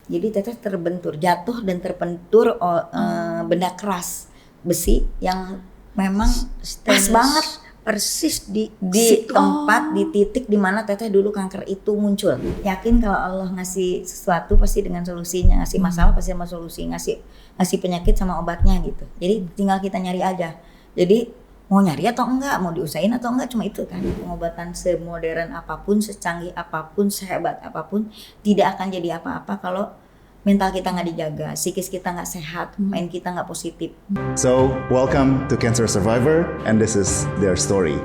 Jadi teteh terbentur, jatuh dan terbentur benda keras besi yang memang pas banget persis di tempat di titik di mana teteh dulu kanker itu muncul. Yakin kalau Allah ngasih sesuatu pasti dengan solusinya, ngasih masalah pasti sama solusi, ngasih penyakit sama obatnya gitu. Jadi tinggal kita nyari aja. Jadi mau nyari atau enggak, mau diusahain atau enggak, cuma itu kan. Pengobatan semodern apapun, secanggih apapun, sehebat apapun tidak akan jadi apa-apa kalau mental kita nggak dijaga, psikis kita nggak sehat, main kita nggak positif. So, welcome to Cancer Survivor, and this is their story.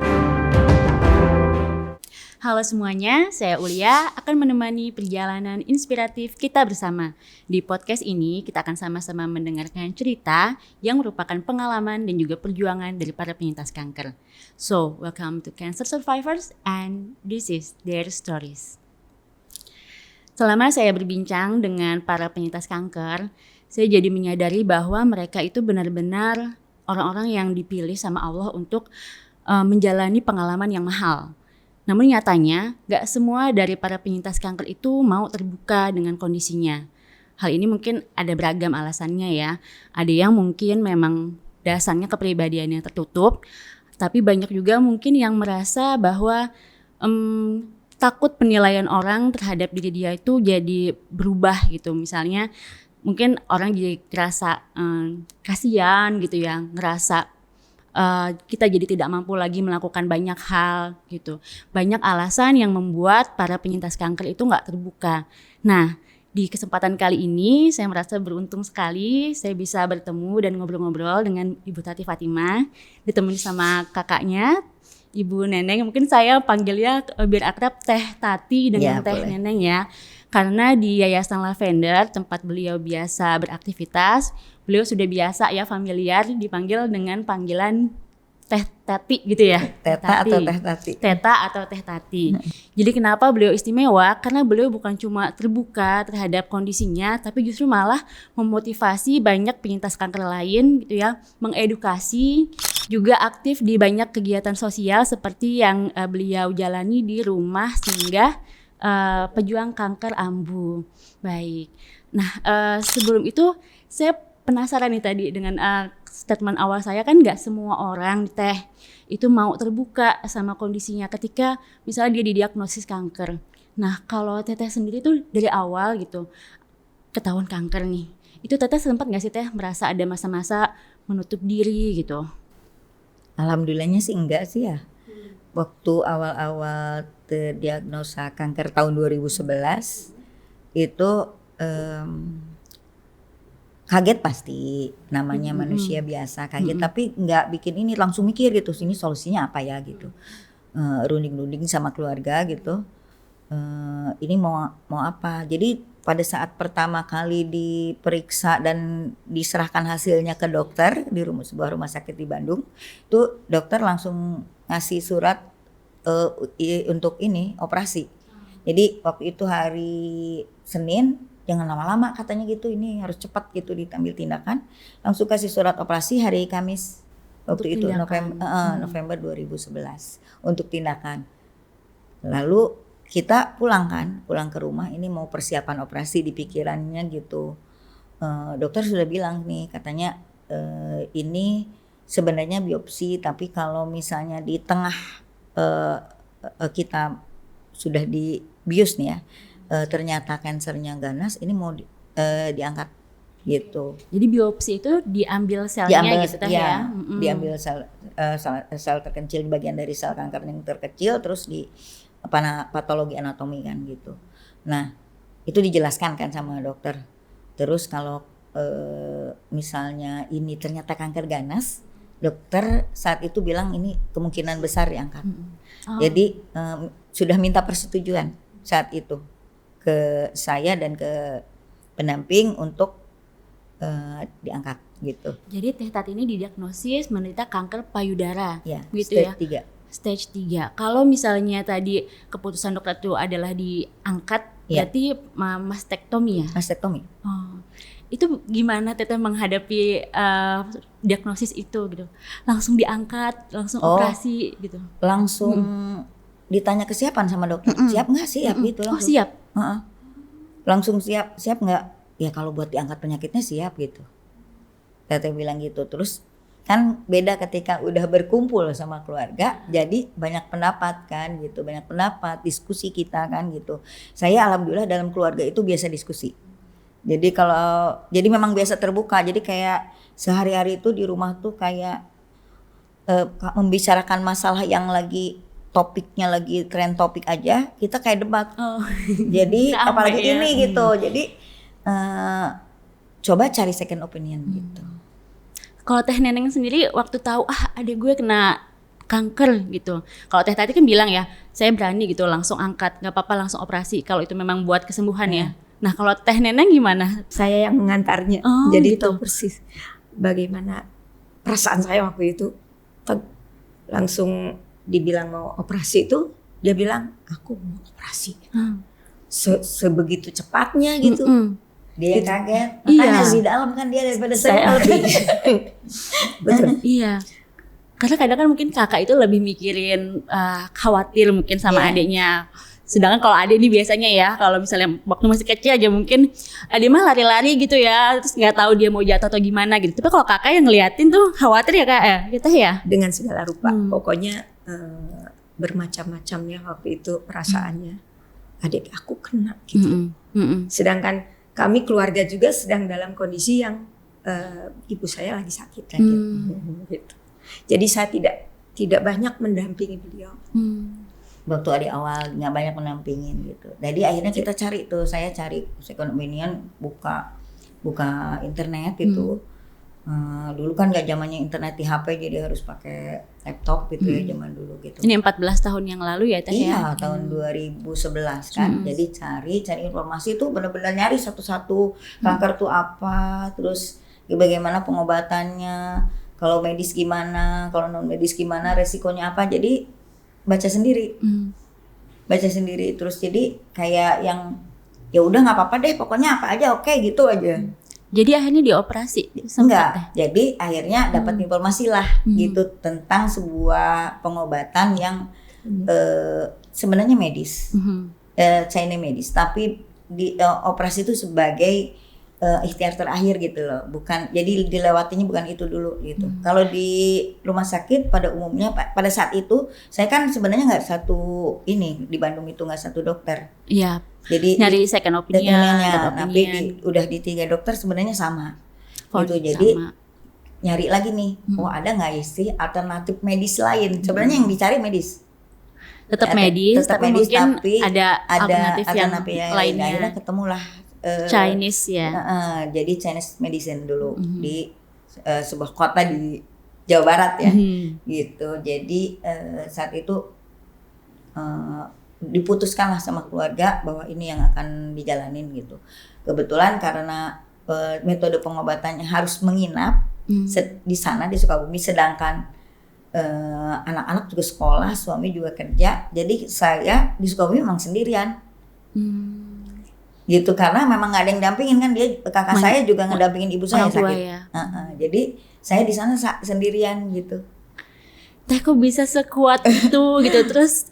Halo semuanya, saya Ulia akan menemani perjalanan inspiratif kita bersama. Di podcast ini kita akan sama-sama mendengarkan cerita yang merupakan pengalaman dan juga perjuangan dari para penyintas kanker. So, welcome to Cancer Survivors and this is their stories. Selama saya berbincang dengan para penyintas kanker, saya jadi menyadari bahwa mereka itu benar-benar orang-orang yang dipilih sama Allah untuk menjalani pengalaman yang mahal. Namun nyatanya, gak semua dari para penyintas kanker itu mau terbuka dengan kondisinya. Hal ini mungkin ada beragam alasannya ya. Ada yang mungkin memang dasarnya kepribadiannya tertutup, tapi banyak juga mungkin yang merasa bahwa takut penilaian orang terhadap diri dia itu jadi berubah gitu. Misalnya mungkin orang jadi ngerasa kasihan gitu ya, ngerasa kita jadi tidak mampu lagi melakukan banyak hal gitu. Banyak alasan yang membuat para penyintas kanker itu gak terbuka. Nah, di kesempatan kali ini saya merasa beruntung sekali saya bisa bertemu dan ngobrol-ngobrol dengan Ibu Tati Fatimah, ditemani sama kakaknya Ibu Neneng. Mungkin saya panggilnya biar akrab Teh Tati dengan Teh boleh. Neneng ya. Karena di Yayasan Lavender tempat beliau biasa beraktivitas, beliau sudah biasa ya familiar dipanggil dengan panggilan Teh Tati gitu ya. Teta atau Teh Tati. Teta atau Teh Tati. Jadi kenapa beliau istimewa? Karena beliau bukan cuma terbuka terhadap kondisinya, tapi justru malah memotivasi banyak penyintas kanker lain gitu ya, mengedukasi, juga aktif di banyak kegiatan sosial seperti yang beliau jalani di rumah singgah pejuang kanker Ambu. Baik. Nah, sebelum itu saya penasaran nih tadi dengan statement awal saya, kan nggak semua orang Teh itu mau terbuka sama kondisinya ketika misalnya dia didiagnosis kanker. Nah, kalau Teteh sendiri tuh dari awal gitu ketahuan kanker nih, itu Teteh sempat nggak sih Teh merasa ada masa-masa menutup diri gitu? Alhamdulillahnya sih enggak sih ya. Waktu awal-awal terdiagnosa kanker tahun 2011 itu kaget pasti, namanya manusia biasa kaget, tapi nggak bikin ini langsung mikir gitu, ini solusinya apa ya gitu, runding-runding sama keluarga gitu, ini mau apa. Jadi pada saat pertama kali diperiksa dan diserahkan hasilnya ke dokter di sebuah rumah sakit di Bandung, itu dokter langsung ngasih surat untuk ini operasi. Jadi waktu itu hari Senin, jangan lama-lama katanya gitu, ini harus cepat gitu diambil tindakan. Langsung kasih surat operasi hari Kamis waktu itu November 2011 untuk tindakan. Lalu kita pulang ke rumah, ini mau persiapan operasi di pikirannya gitu. Dokter sudah bilang nih katanya ini sebenarnya biopsi, tapi kalau misalnya di tengah kita sudah dibius nih ya, ternyata kansernya ganas, ini mau diangkat gitu. Jadi biopsi itu diambil selnya gitu ya? Diambil sel terkecil, bagian dari sel kanker yang terkecil, terus di patologi anatomi kan gitu. Nah itu dijelaskan kan sama dokter. Terus kalau misalnya ini ternyata kanker ganas, dokter saat itu bilang ini kemungkinan besar diangkat. Jadi sudah minta persetujuan saat itu ke saya dan ke pendamping untuk diangkat gitu. Jadi Teh Tati ini didiagnosis menderita kanker payudara ya, gitu stage ya? Stage 3. Kalau misalnya tadi keputusan dokter itu adalah diangkat, berarti mastektomi ya? Mastektomi. Oh. Itu gimana Teteh menghadapi diagnosis itu gitu? Langsung diangkat, langsung operasi gitu? Langsung ditanya kesiapan sama dokter. Siap nggak? Siap gitu langsung. Oh siap? langsung siap nggak? Ya kalau buat diangkat penyakitnya siap gitu. Teteh bilang gitu. Terus kan beda ketika udah berkumpul sama keluarga, jadi banyak pendapat kan gitu, banyak pendapat, diskusi kita kan gitu. Saya alhamdulillah dalam keluarga itu biasa diskusi. Jadi memang biasa terbuka. Jadi kayak sehari-hari itu di rumah tuh kayak membicarakan masalah yang lagi topiknya lagi tren topik aja, kita kayak debat. Jadi apalagi ini gitu. Jadi coba cari second opinion gitu. Kalau Teh Neneng sendiri waktu tahu adik gue kena kanker gitu. Kalau Teh tadi kan bilang ya, saya berani gitu langsung angkat, nggak apa-apa langsung operasi kalau itu memang buat kesembuhan ya. Nah kalau Teh Neneng gimana? Saya yang mengantarnya, jadi tahu persis bagaimana perasaan saya waktu itu. Langsung dibilang mau operasi itu, dia bilang aku mau operasi. Sebegitu cepatnya gitu. Dia kaget, makanya lebih dalam kan dia daripada saya lebih. Betul. Iya. Karena kadang kan mungkin kakak itu lebih mikirin khawatir mungkin sama adiknya. Sedangkan kalau adik ini biasanya ya, kalau misalnya waktu masih kecil aja mungkin dia mah lari-lari gitu ya, terus nggak tahu dia mau jatuh atau gimana gitu. Tapi kalau kakak yang ngeliatin tuh khawatir ya kak ya, gitu ya. Dengan segala rupa, pokoknya bermacam-macamnya waktu itu perasaannya. Adik aku kena gitu. Sedangkan kami keluarga juga sedang dalam kondisi yang ibu saya lagi sakit gitu. Jadi saya tidak banyak mendampingi beliau. Waktu di awal nggak banyak mendampingin gitu. Jadi akhirnya kita cari tuh, saya cari second opinion, buka internet gitu. Dulu kan nggak zamannya internet di HP, jadi harus pakai laptop gitu ya zaman dulu gitu. Ini 14 tahun yang lalu ya Teh ya? Iya, tahun 2011 kan. Jadi cari informasi tuh benar-benar nyari satu-satu kanker tuh apa, terus bagaimana pengobatannya, kalau medis gimana, kalau non medis gimana, resikonya apa. Jadi baca sendiri. Baca sendiri terus, jadi kayak yang ya udah nggak apa-apa deh, pokoknya apa aja oke gitu aja. Jadi akhirnya dioperasi? Enggak, jadi akhirnya dapat informasi lah gitu tentang sebuah pengobatan yang sebenarnya medis, Chinese medis, tapi di operasi itu sebagai ikhtiar terakhir gitu loh, bukan jadi dilewatinya bukan itu dulu gitu. Kalau di rumah sakit pada umumnya pada saat itu saya kan sebenarnya nggak satu ini di Bandung itu nggak satu dokter. Iya. Jadi nyari second opinion, tapi udah di 3 dokter sebenarnya sama. Gitu. Jadi nyari lagi nih, ada nggak sih alternatif medis lain? Sebenarnya yang dicari medis. Tetap medis, tapi mungkin tapi ada alternatif yang lainnya. Akhirnya ketemulah Chinese ya. Jadi Chinese medicine dulu di sebuah kota di Jawa Barat ya, gitu. Jadi saat itu diputuskanlah sama keluarga bahwa ini yang akan dijalanin gitu. Kebetulan karena metode pengobatannya harus menginap di sana di Sukabumi, sedangkan anak-anak juga sekolah, suami juga kerja. Jadi saya di Sukabumi memang sendirian. Gitu, karena memang nggak ada yang dampingin kan, dia kakak saya juga ngedampingin ibu saya sakit. Ya. Jadi saya di sana sendirian gitu. Teh kok bisa sekuat itu gitu, terus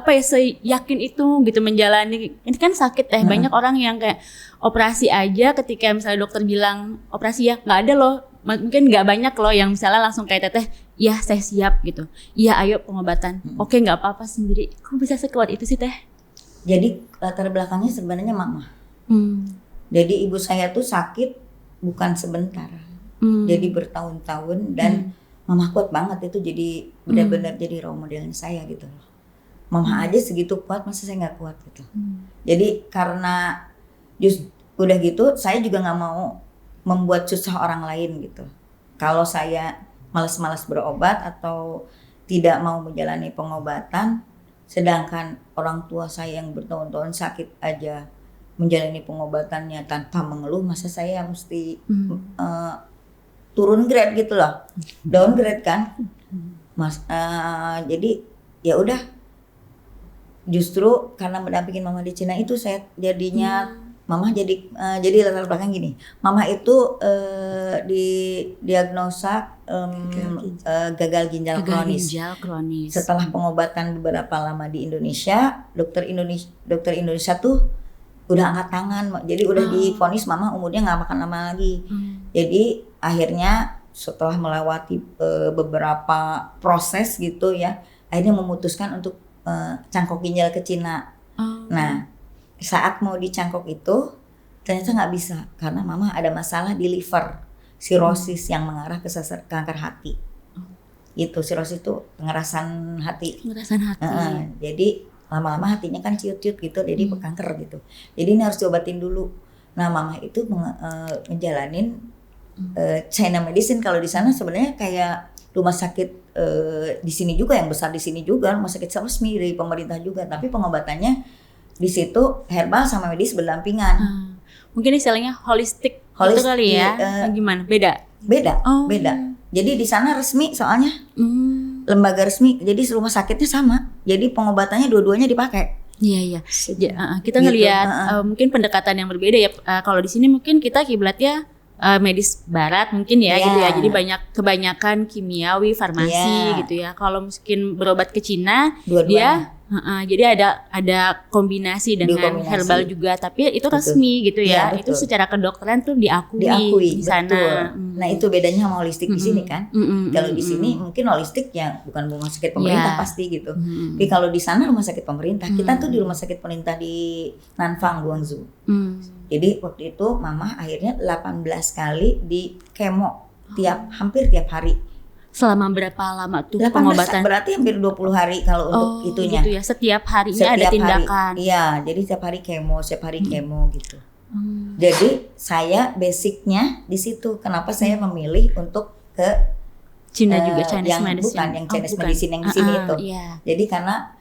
seyakin itu gitu menjalani ini kan sakit banyak orang yang kayak operasi aja ketika misalnya dokter bilang operasi ya nggak ada loh, mungkin nggak banyak loh yang misalnya langsung kayak Teteh ya saya siap gitu, iya ayo pengobatan, oke nggak apa-apa sendiri. Kok bisa sekuat itu sih Teh? Jadi latar belakangnya sebenarnya mama. Jadi ibu saya tuh sakit bukan sebentar, jadi bertahun-tahun dan mama kuat banget itu, jadi benar-benar jadi role modelnya saya gitu loh. Mama aja segitu kuat, masa saya nggak kuat gitu. Jadi karena udah gitu, saya juga nggak mau membuat susah orang lain gitu. Kalau saya malas-malas berobat atau tidak mau menjalani pengobatan, sedangkan orang tua saya yang bertahun-tahun sakit aja menjalani pengobatannya tanpa mengeluh, masa saya mesti turun grade gitu loh, downgrade kan, jadi ya udah. Justru karena mendampingin mama di Cina itu saya jadinya mama jadi latar belakang gini. Mama itu didiagnosa gagal ginjal kronis. Setelah pengobatan beberapa lama di Indonesia, dokter Indonesia tuh udah angkat tangan, jadi udah divonis mama umurnya nggak makan lama lagi. Jadi akhirnya setelah melewati beberapa proses gitu ya, akhirnya memutuskan untuk cangkok ginjal ke Cina. Nah, saat mau dicangkok itu ternyata nggak bisa karena mama ada masalah di liver, sirosis yang mengarah ke kanker hati. Itu sirosis itu pengerasan hati. Jadi lama-lama hatinya kan ciut-ciut gitu, jadi kanker gitu. Jadi ini harus diobatin dulu. Nah, mama itu menjalanin China medicine. Kalau di sana sebenarnya kayak rumah sakit di sini juga, yang besar di sini juga, rumah sakit resmi dari pemerintah juga, tapi pengobatannya di situ herbal sama medis berdampingan. Mungkin istilahnya holistik itu kali ya. Gimana? Beda. Beda. Jadi di sana resmi soalnya. Lembaga resmi. Jadi rumah sakitnya sama. Jadi pengobatannya dua-duanya dipakai. Iya. Kita ngelihat mungkin pendekatan yang berbeda ya. Kalau di sini mungkin kita kiblatnya medis barat mungkin ya gitu ya. Jadi kebanyakan kimiawi, farmasi gitu ya. Kalau mungkin berobat ke Cina, dia jadi ada kombinasi dengan herbal juga, tapi itu resmi gitu ya. Itu secara kedokteran tuh diakui di sana. Nah, itu bedanya sama holistik di sini kan. Kalau di sini mungkin holistik ya bukan rumah sakit pemerintah pasti gitu. Tapi kalau di sana rumah sakit pemerintah. Kita tuh di rumah sakit pemerintah di Nanfang, Guangzhou. Jadi waktu itu mama akhirnya 18 kali di kemo hampir tiap hari. Selama berapa lama tuh 18, pengobatan? Berarti hampir 20 hari kalau untuk itunya. Gitu ya. Setiap harinya ada tindakan. Iya, jadi setiap hari kemo gitu. Jadi saya basicnya di situ. Kenapa saya memilih untuk ke Cina juga, Chinese medicine. Bukan yang Chinese medicine yang di sini itu. Jadi karena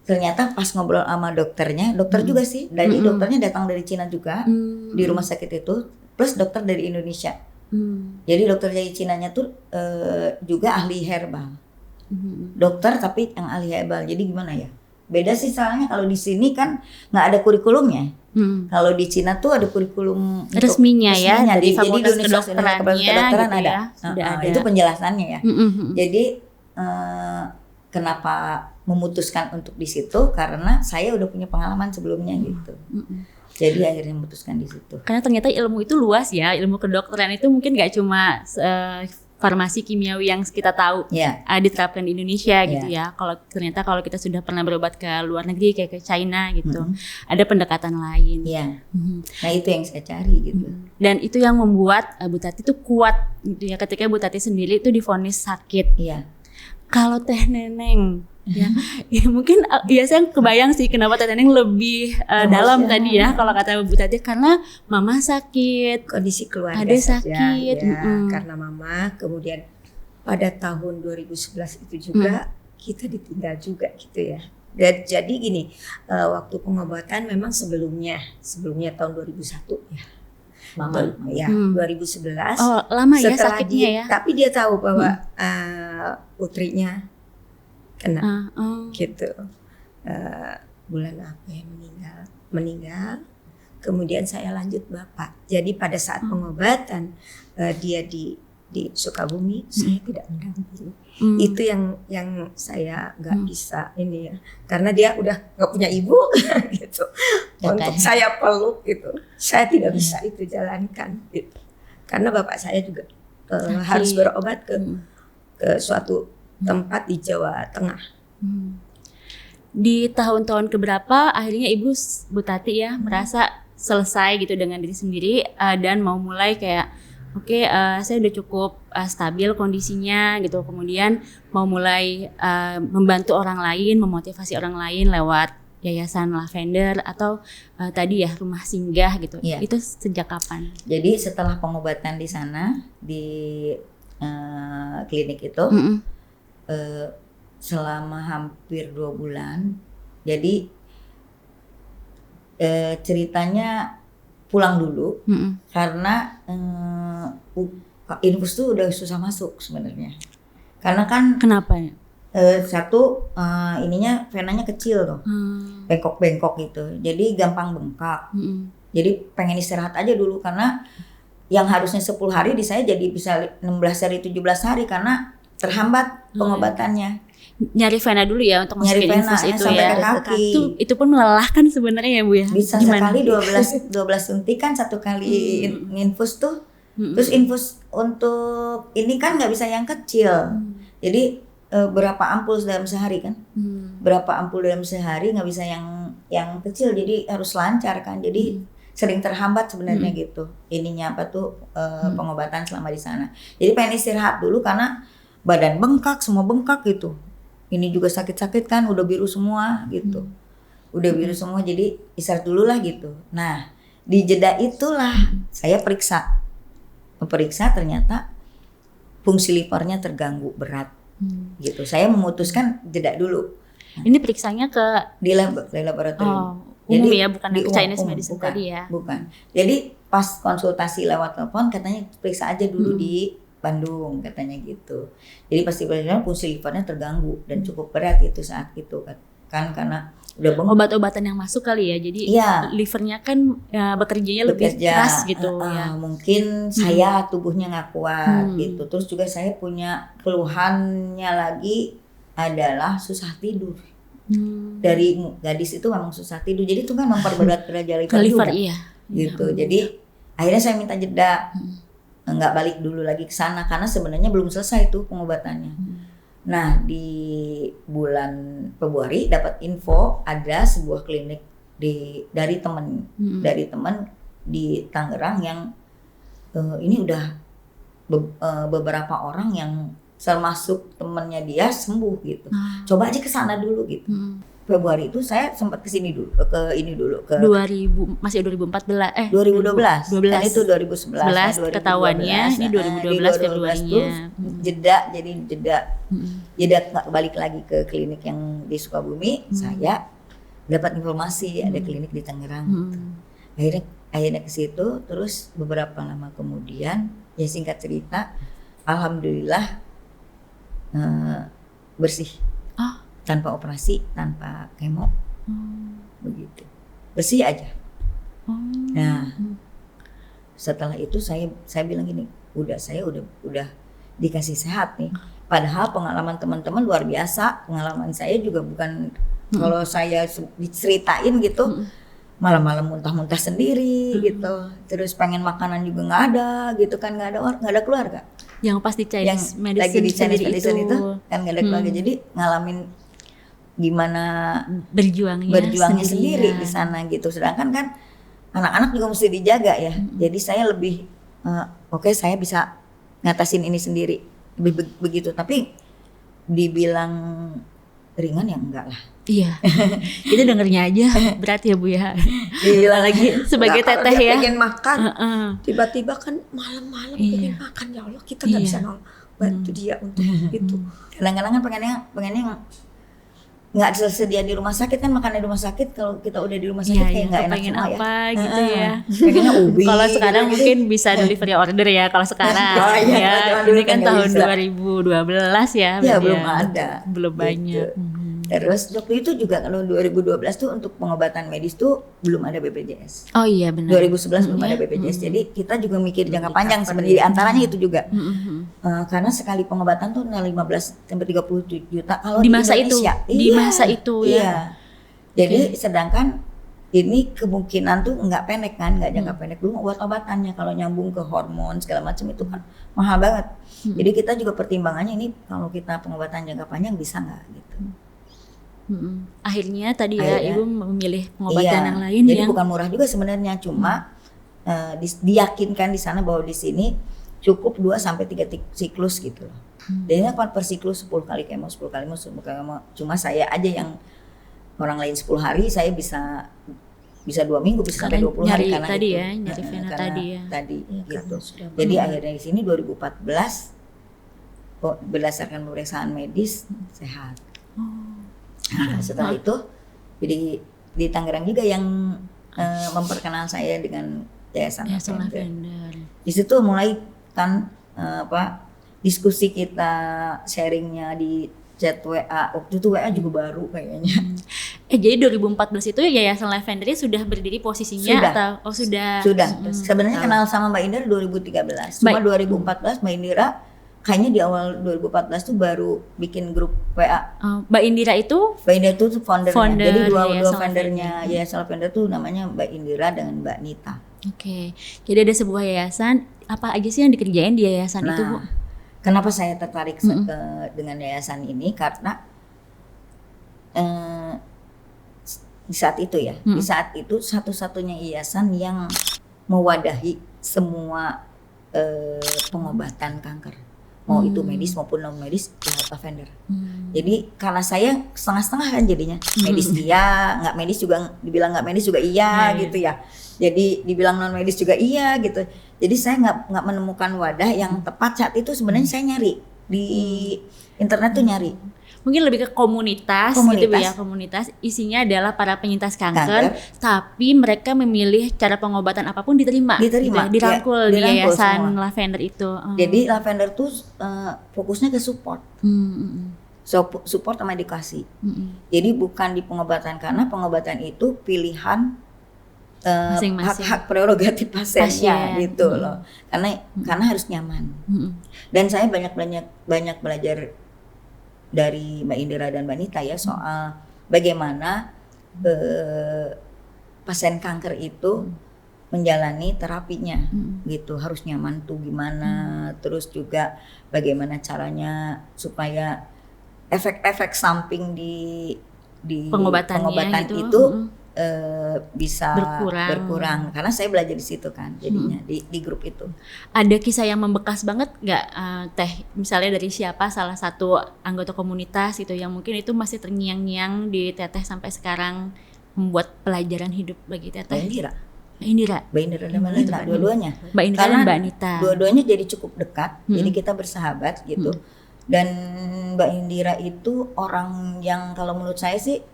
ternyata pas ngobrol sama dokternya, dokter juga sih. Jadi dokternya datang dari Cina juga di rumah sakit itu, plus dokter dari Indonesia. Jadi dokter dari Cinanya tuh juga ahli herbal. Dokter tapi yang ahli herbal. Jadi gimana ya? Beda sih soalnya kalau di sini kan nggak ada kurikulumnya. Kalau di Cina tuh ada kurikulum resminya ya. Jadi fakultas di kedokteran gitu ada. Ya. Itu penjelasannya ya. Jadi kenapa memutuskan untuk di situ? Karena saya udah punya pengalaman sebelumnya gitu. Jadi akhirnya memutuskan di situ. Karena ternyata ilmu itu luas ya, ilmu kedokteran itu mungkin gak cuma farmasi kimiawi yang kita tahu diterapkan di Indonesia gitu ya. Kalau kita sudah pernah berobat ke luar negeri kayak ke China gitu, ada pendekatan lain. Nah itu yang saya cari gitu. Dan itu yang membuat Bu Tati tuh kuat gitu ya. Ketika Bu Tati sendiri itu divonis sakit. Kalau Teh Neneng ya mungkin saya kebayang sih kenapa Teh Neneng lebih dalam tadi ya kalau kata Bu Tati, karena mama sakit, kondisi keluarga ada sakit karena mama, kemudian pada tahun 2011 itu juga kita ditinggal juga gitu ya. Dan jadi gini, waktu pengobatan memang sebelumnya tahun 2001 ya. Mama 2011. Oh, lama ya sakitnya ya. Tapi dia tahu bahwa putrinya kena gitu. Bulan apa ya meninggal. Kemudian saya lanjut bapak. Jadi pada saat pengobatan dia di Sukabumi, saya tidak mendampingi. Itu yang saya nggak bisa ini ya, karena dia udah nggak punya ibu gitu. Untuk saya peluk gitu, saya tidak bisa itu jalankan gitu. Karena bapak saya juga harus berobat ke suatu tempat di Jawa Tengah. Di tahun-tahun keberapa akhirnya Ibu Bu Tati ya merasa selesai gitu dengan diri sendiri dan mau mulai kayak saya udah cukup stabil kondisinya gitu, kemudian mau mulai membantu orang lain, memotivasi orang lain lewat yayasan Lavender atau tadi ya rumah singgah gitu. Itu sejak kapan? Jadi setelah pengobatan di sana di klinik itu selama hampir 2 bulan. Jadi ceritanya pulang dulu karena infus tuh udah susah masuk sebenarnya. Karena kan kenapa ya? Ininya venanya kecil tuh, bengkok-bengkok gitu. Jadi gampang bengkak. Jadi pengen istirahat aja dulu karena yang harusnya 10 hari di saya jadi bisa 16 hari 17 hari karena terhambat pengobatannya. nyari vena dulu ya untuk Nyari masukin vena, infus itu sampai ya. ke kaki. Itu pun melelahkan sebenarnya ya Bu ya. Bisa Gimana? sekali 12 suntikan satu kali infus tuh. Terus infus untuk ini kan nggak bisa yang kecil. Jadi berapa ampul dalam sehari kan? Berapa ampul dalam sehari nggak bisa yang kecil, jadi harus lancar kan. Jadi sering terhambat sebenarnya gitu. Ininya apa tuh pengobatan selama di sana. Jadi pengen istirahat dulu karena badan bengkak, semua bengkak gitu. Ini juga sakit-sakit kan, udah biru semua gitu. Udah biru semua, jadi istirahat dulu lah gitu. Nah, di jeda itulah saya periksa ternyata fungsi livernya terganggu berat gitu. Saya memutuskan jeda dulu. Ini periksanya ke Di laboratorium. umum ya, bukan di ke Chinese umum, medicine bukan, tadi ya. Bukan. Jadi pas konsultasi lewat telepon katanya periksa aja dulu di Bandung katanya gitu. Jadi pasti fungsi livernya terganggu dan cukup berat itu saat itu kan karena udah bengkak. Obat-obatan yang masuk kali ya, jadi livernya kan bekerjanya lebih keras gitu ya. Mungkin saya tubuhnya nggak kuat gitu. Terus juga saya punya keluhannya lagi adalah susah tidur. Dari gadis itu memang susah tidur, jadi itu kan memperberat kerja liver juga. Iya. Gitu. Jadi akhirnya saya minta jeda, nggak balik dulu lagi ke sana karena sebenarnya belum selesai tuh pengobatannya. Nah di bulan Februari dapat info ada sebuah klinik dari teman di Tangerang yang ini udah beberapa orang yang termasuk temennya dia sembuh gitu. Coba aja ke sana dulu gitu. Februari itu saya sempat kesini dulu, ke 2000 masih 2014 2012. Kan itu 2011. Nah, ketahuannya ini 2012 Februarinya. Jeda nggak balik lagi ke klinik yang di Sukabumi. Saya dapat informasi ada klinik di Tangerang. Gitu. Akhirnya ke situ, terus beberapa lama kemudian, ya singkat cerita, alhamdulillah bersih. Tanpa operasi, tanpa kemo, begitu, bersih aja. Nah, setelah itu saya bilang gini, saya udah dikasih sehat nih. Padahal pengalaman teman-teman luar biasa, pengalaman saya juga bukan kalau saya diceritain gitu, malam-malam muntah-muntah sendiri gitu, terus pengen makanan juga nggak ada gitu kan, nggak ada keluarga. Yang pasti Chinese medicine lagi di Chinese medicine itu kan nggak ada keluarga, jadi ngalamin gimana berjuangnya sendiri di sana gitu. Sedangkan kan anak-anak juga mesti dijaga ya. Jadi saya lebih oke, saya bisa ngatasin ini sendiri, begitu. Tapi dibilang ringan ya enggak lah. Iya. Kita dengernya aja berat ya Bu ya. Dibilang lagi sebagai teteh ya. Pengen makan. Tiba-tiba kan malam-malam pengen makan, ya Allah kita nggak bisa bantu dia untuk itu. Kadang-kadang kan pengennya nggak tersedia di rumah sakit kan, makan di rumah sakit. Kalau kita udah di rumah sakit kayak nggak enak semua apa ya. gitu ya. Pengennya ubi. Kalau sekarang mungkin bisa delivery order ya. Kalau sekarang ya ini kan tahun 2012 ya. Ya belum ada. Belum banyak. Terus waktu itu juga kalau 2012 tuh untuk pengobatan medis tuh belum ada BPJS. Oh iya benar. 2011 belum ada BPJS. Jadi kita juga mikir jangka panjang sebenarnya, antaranya itu juga. Karena sekali pengobatan tuh 15 sampai 30 juta kalau di masa itu. Di masa itu ya. Iya. Jadi sedangkan ini kemungkinan tuh nggak pendek kan, nggak jangka pendek, belum obat-obatannya kalau nyambung ke hormon segala macam itu kan mahal banget. Jadi kita juga pertimbangannya ini kalau kita pengobatan jangka panjang bisa nggak gitu. Akhirnya tadi ya Ibu memilih pengobatan yang lain. Jadi bukan murah juga sebenarnya, cuma diyakinkan di sana bahwa di sini cukup 2 sampai 3 siklus gitu loh. Dan ini per siklus 10 kali kemo. Cuma saya aja yang orang lain 10 hari, saya bisa 2 minggu, bisa sampai 20 hari karena tadi itu. ya, nyari vena tadi ya. Gitu. Jadi akhirnya di sini 2014 berdasarkan pemeriksaan medis sehat. Nah, setelah itu di Tangerang juga yang memperkenal saya dengan Yayasan Lavender. Di situ mulai kan diskusi kita, sharingnya di chat WA. Waktu itu WA juga baru kayaknya. Jadi 2014 itu Yayasan Lavender sudah berdiri posisinya sudah? Sudah. Sebenarnya kenal sama Mbak Indira 2013. Cuma 2014 Mbak Indira kayaknya di awal 2014 tuh baru bikin grup WA. Mbak Indira itu Mbak Indira itu foundernya. Founder Jadi dua Yayasan foundernya Yayasan Lavender tuh namanya Mbak Indira dengan Mbak Nita. Oke. Jadi ada sebuah yayasan, apa aja sih yang dikerjain di yayasan itu, Bu? Kenapa saya tertarik dengan yayasan ini? Karena di saat itu ya, di saat itu satu-satunya yayasan yang mewadahi semua pengobatan kanker, mau itu medis maupun non medis, Lavender. Jadi karena saya setengah-setengah kan jadinya, medis iya, nggak medis juga, dibilang nggak medis juga iya gitu ya. Jadi dibilang non medis juga iya gitu. Jadi saya nggak menemukan wadah yang tepat saat itu. Sebenarnya saya nyari di internet tuh nyari. Mungkin lebih ke komunitas. Gitu Bu ya, komunitas isinya adalah para penyintas kanker. Tapi mereka memilih cara pengobatan apapun diterima gitu ya, dirangkul di Yayasan semua. Lavender itu. Jadi Lavender tuh fokusnya ke support. Support sama edukasi. Jadi bukan di pengobatan, karena pengobatan itu pilihan hak prerogatif pasiennya gitu loh. Karena harus nyaman. Dan saya banyak belajar dari Mbak Indira dan Mbak Nita ya soal bagaimana pasien kanker itu menjalani terapinya gitu, harus nyaman tuh gimana, terus juga bagaimana caranya supaya efek-efek samping di pengobatan gitu, itu bisa berkurang karena saya belajar di situ kan jadinya di grup itu. Ada kisah yang membekas banget nggak Teh, misalnya dari siapa salah satu anggota komunitas gitu yang mungkin itu masih terngiang-ngiang di Teteh sampai sekarang, membuat pelajaran hidup bagi Teteh? Mbak Indira dan Mbak Nita, dua-duanya. Mbak Indira dan Mbak Nita. Dua-duanya jadi cukup dekat, jadi kita bersahabat gitu. Dan Mbak Indira itu orang yang kalau menurut saya sih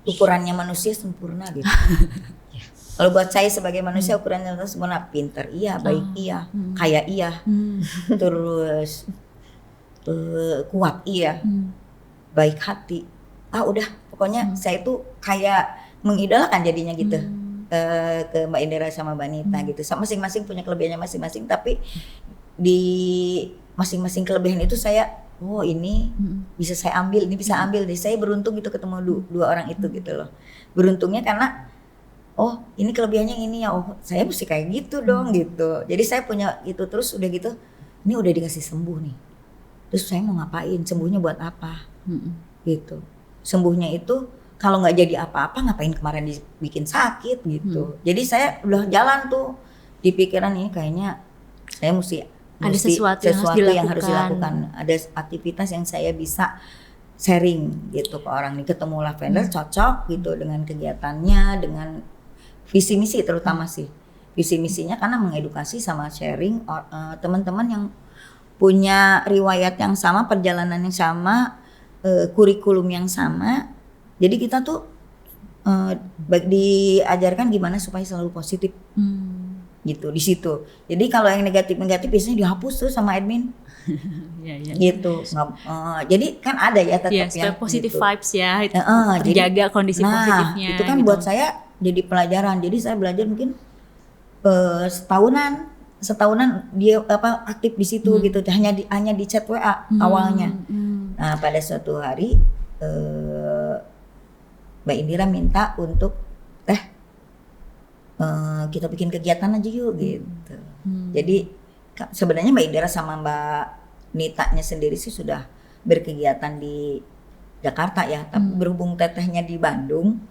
ukurannya manusia sempurna gitu. Kalau buat saya sebagai manusia ukurannya sempurna, pinter iya, baik iya, kaya iya, terus kuat iya, baik hati. Udah pokoknya saya itu kayak mengidolakan jadinya gitu ke Mbak Indira sama Mbak Nita gitu. Sama masing-masing punya kelebihannya masing-masing, tapi di masing-masing kelebihan itu saya ini bisa saya ambil, ini bisa ambil deh. Saya beruntung gitu ketemu dua orang itu gitu loh. Beruntungnya karena ini kelebihannya ini ya, saya mesti kayak gitu dong gitu. Jadi saya punya gitu, terus udah gitu, ini udah dikasih sembuh nih. Terus saya mau ngapain? Sembuhnya buat apa? Gitu. Sembuhnya itu kalau nggak jadi apa-apa ngapain kemarin dibikin sakit gitu. Jadi saya udah jalan tuh di pikiran ini kayaknya saya mesti ada sesuatu yang harus dilakukan. Ada aktivitas yang saya bisa sharing gitu ke orang nih, ketemu Lavender cocok gitu dengan kegiatannya, dengan visi misi terutama sih. Visi misinya karena mengedukasi sama sharing teman-teman yang punya riwayat yang sama, perjalanan yang sama, kurikulum yang sama. Jadi kita tuh diajarkan gimana supaya selalu positif. Gitu di situ. Jadi kalau yang negatif biasanya dihapus tuh sama admin. Gitu. Jadi kan ada ya tetap yang positive gitu. Vibes ya. Terjaga kondisi positifnya. Itu kan gitu. buat saya jadi pelajaran. Jadi saya belajar mungkin setahunan dia aktif di situ gitu. Hanya di chat WA awalnya. Nah, pada suatu hari Mbak Indira minta untuk kita bikin kegiatan aja yuk gitu. Jadi sebenarnya Mbak Indira sama Mbak Nitanya sendiri sih sudah berkegiatan di Jakarta ya, tapi berhubung Tetehnya di Bandung,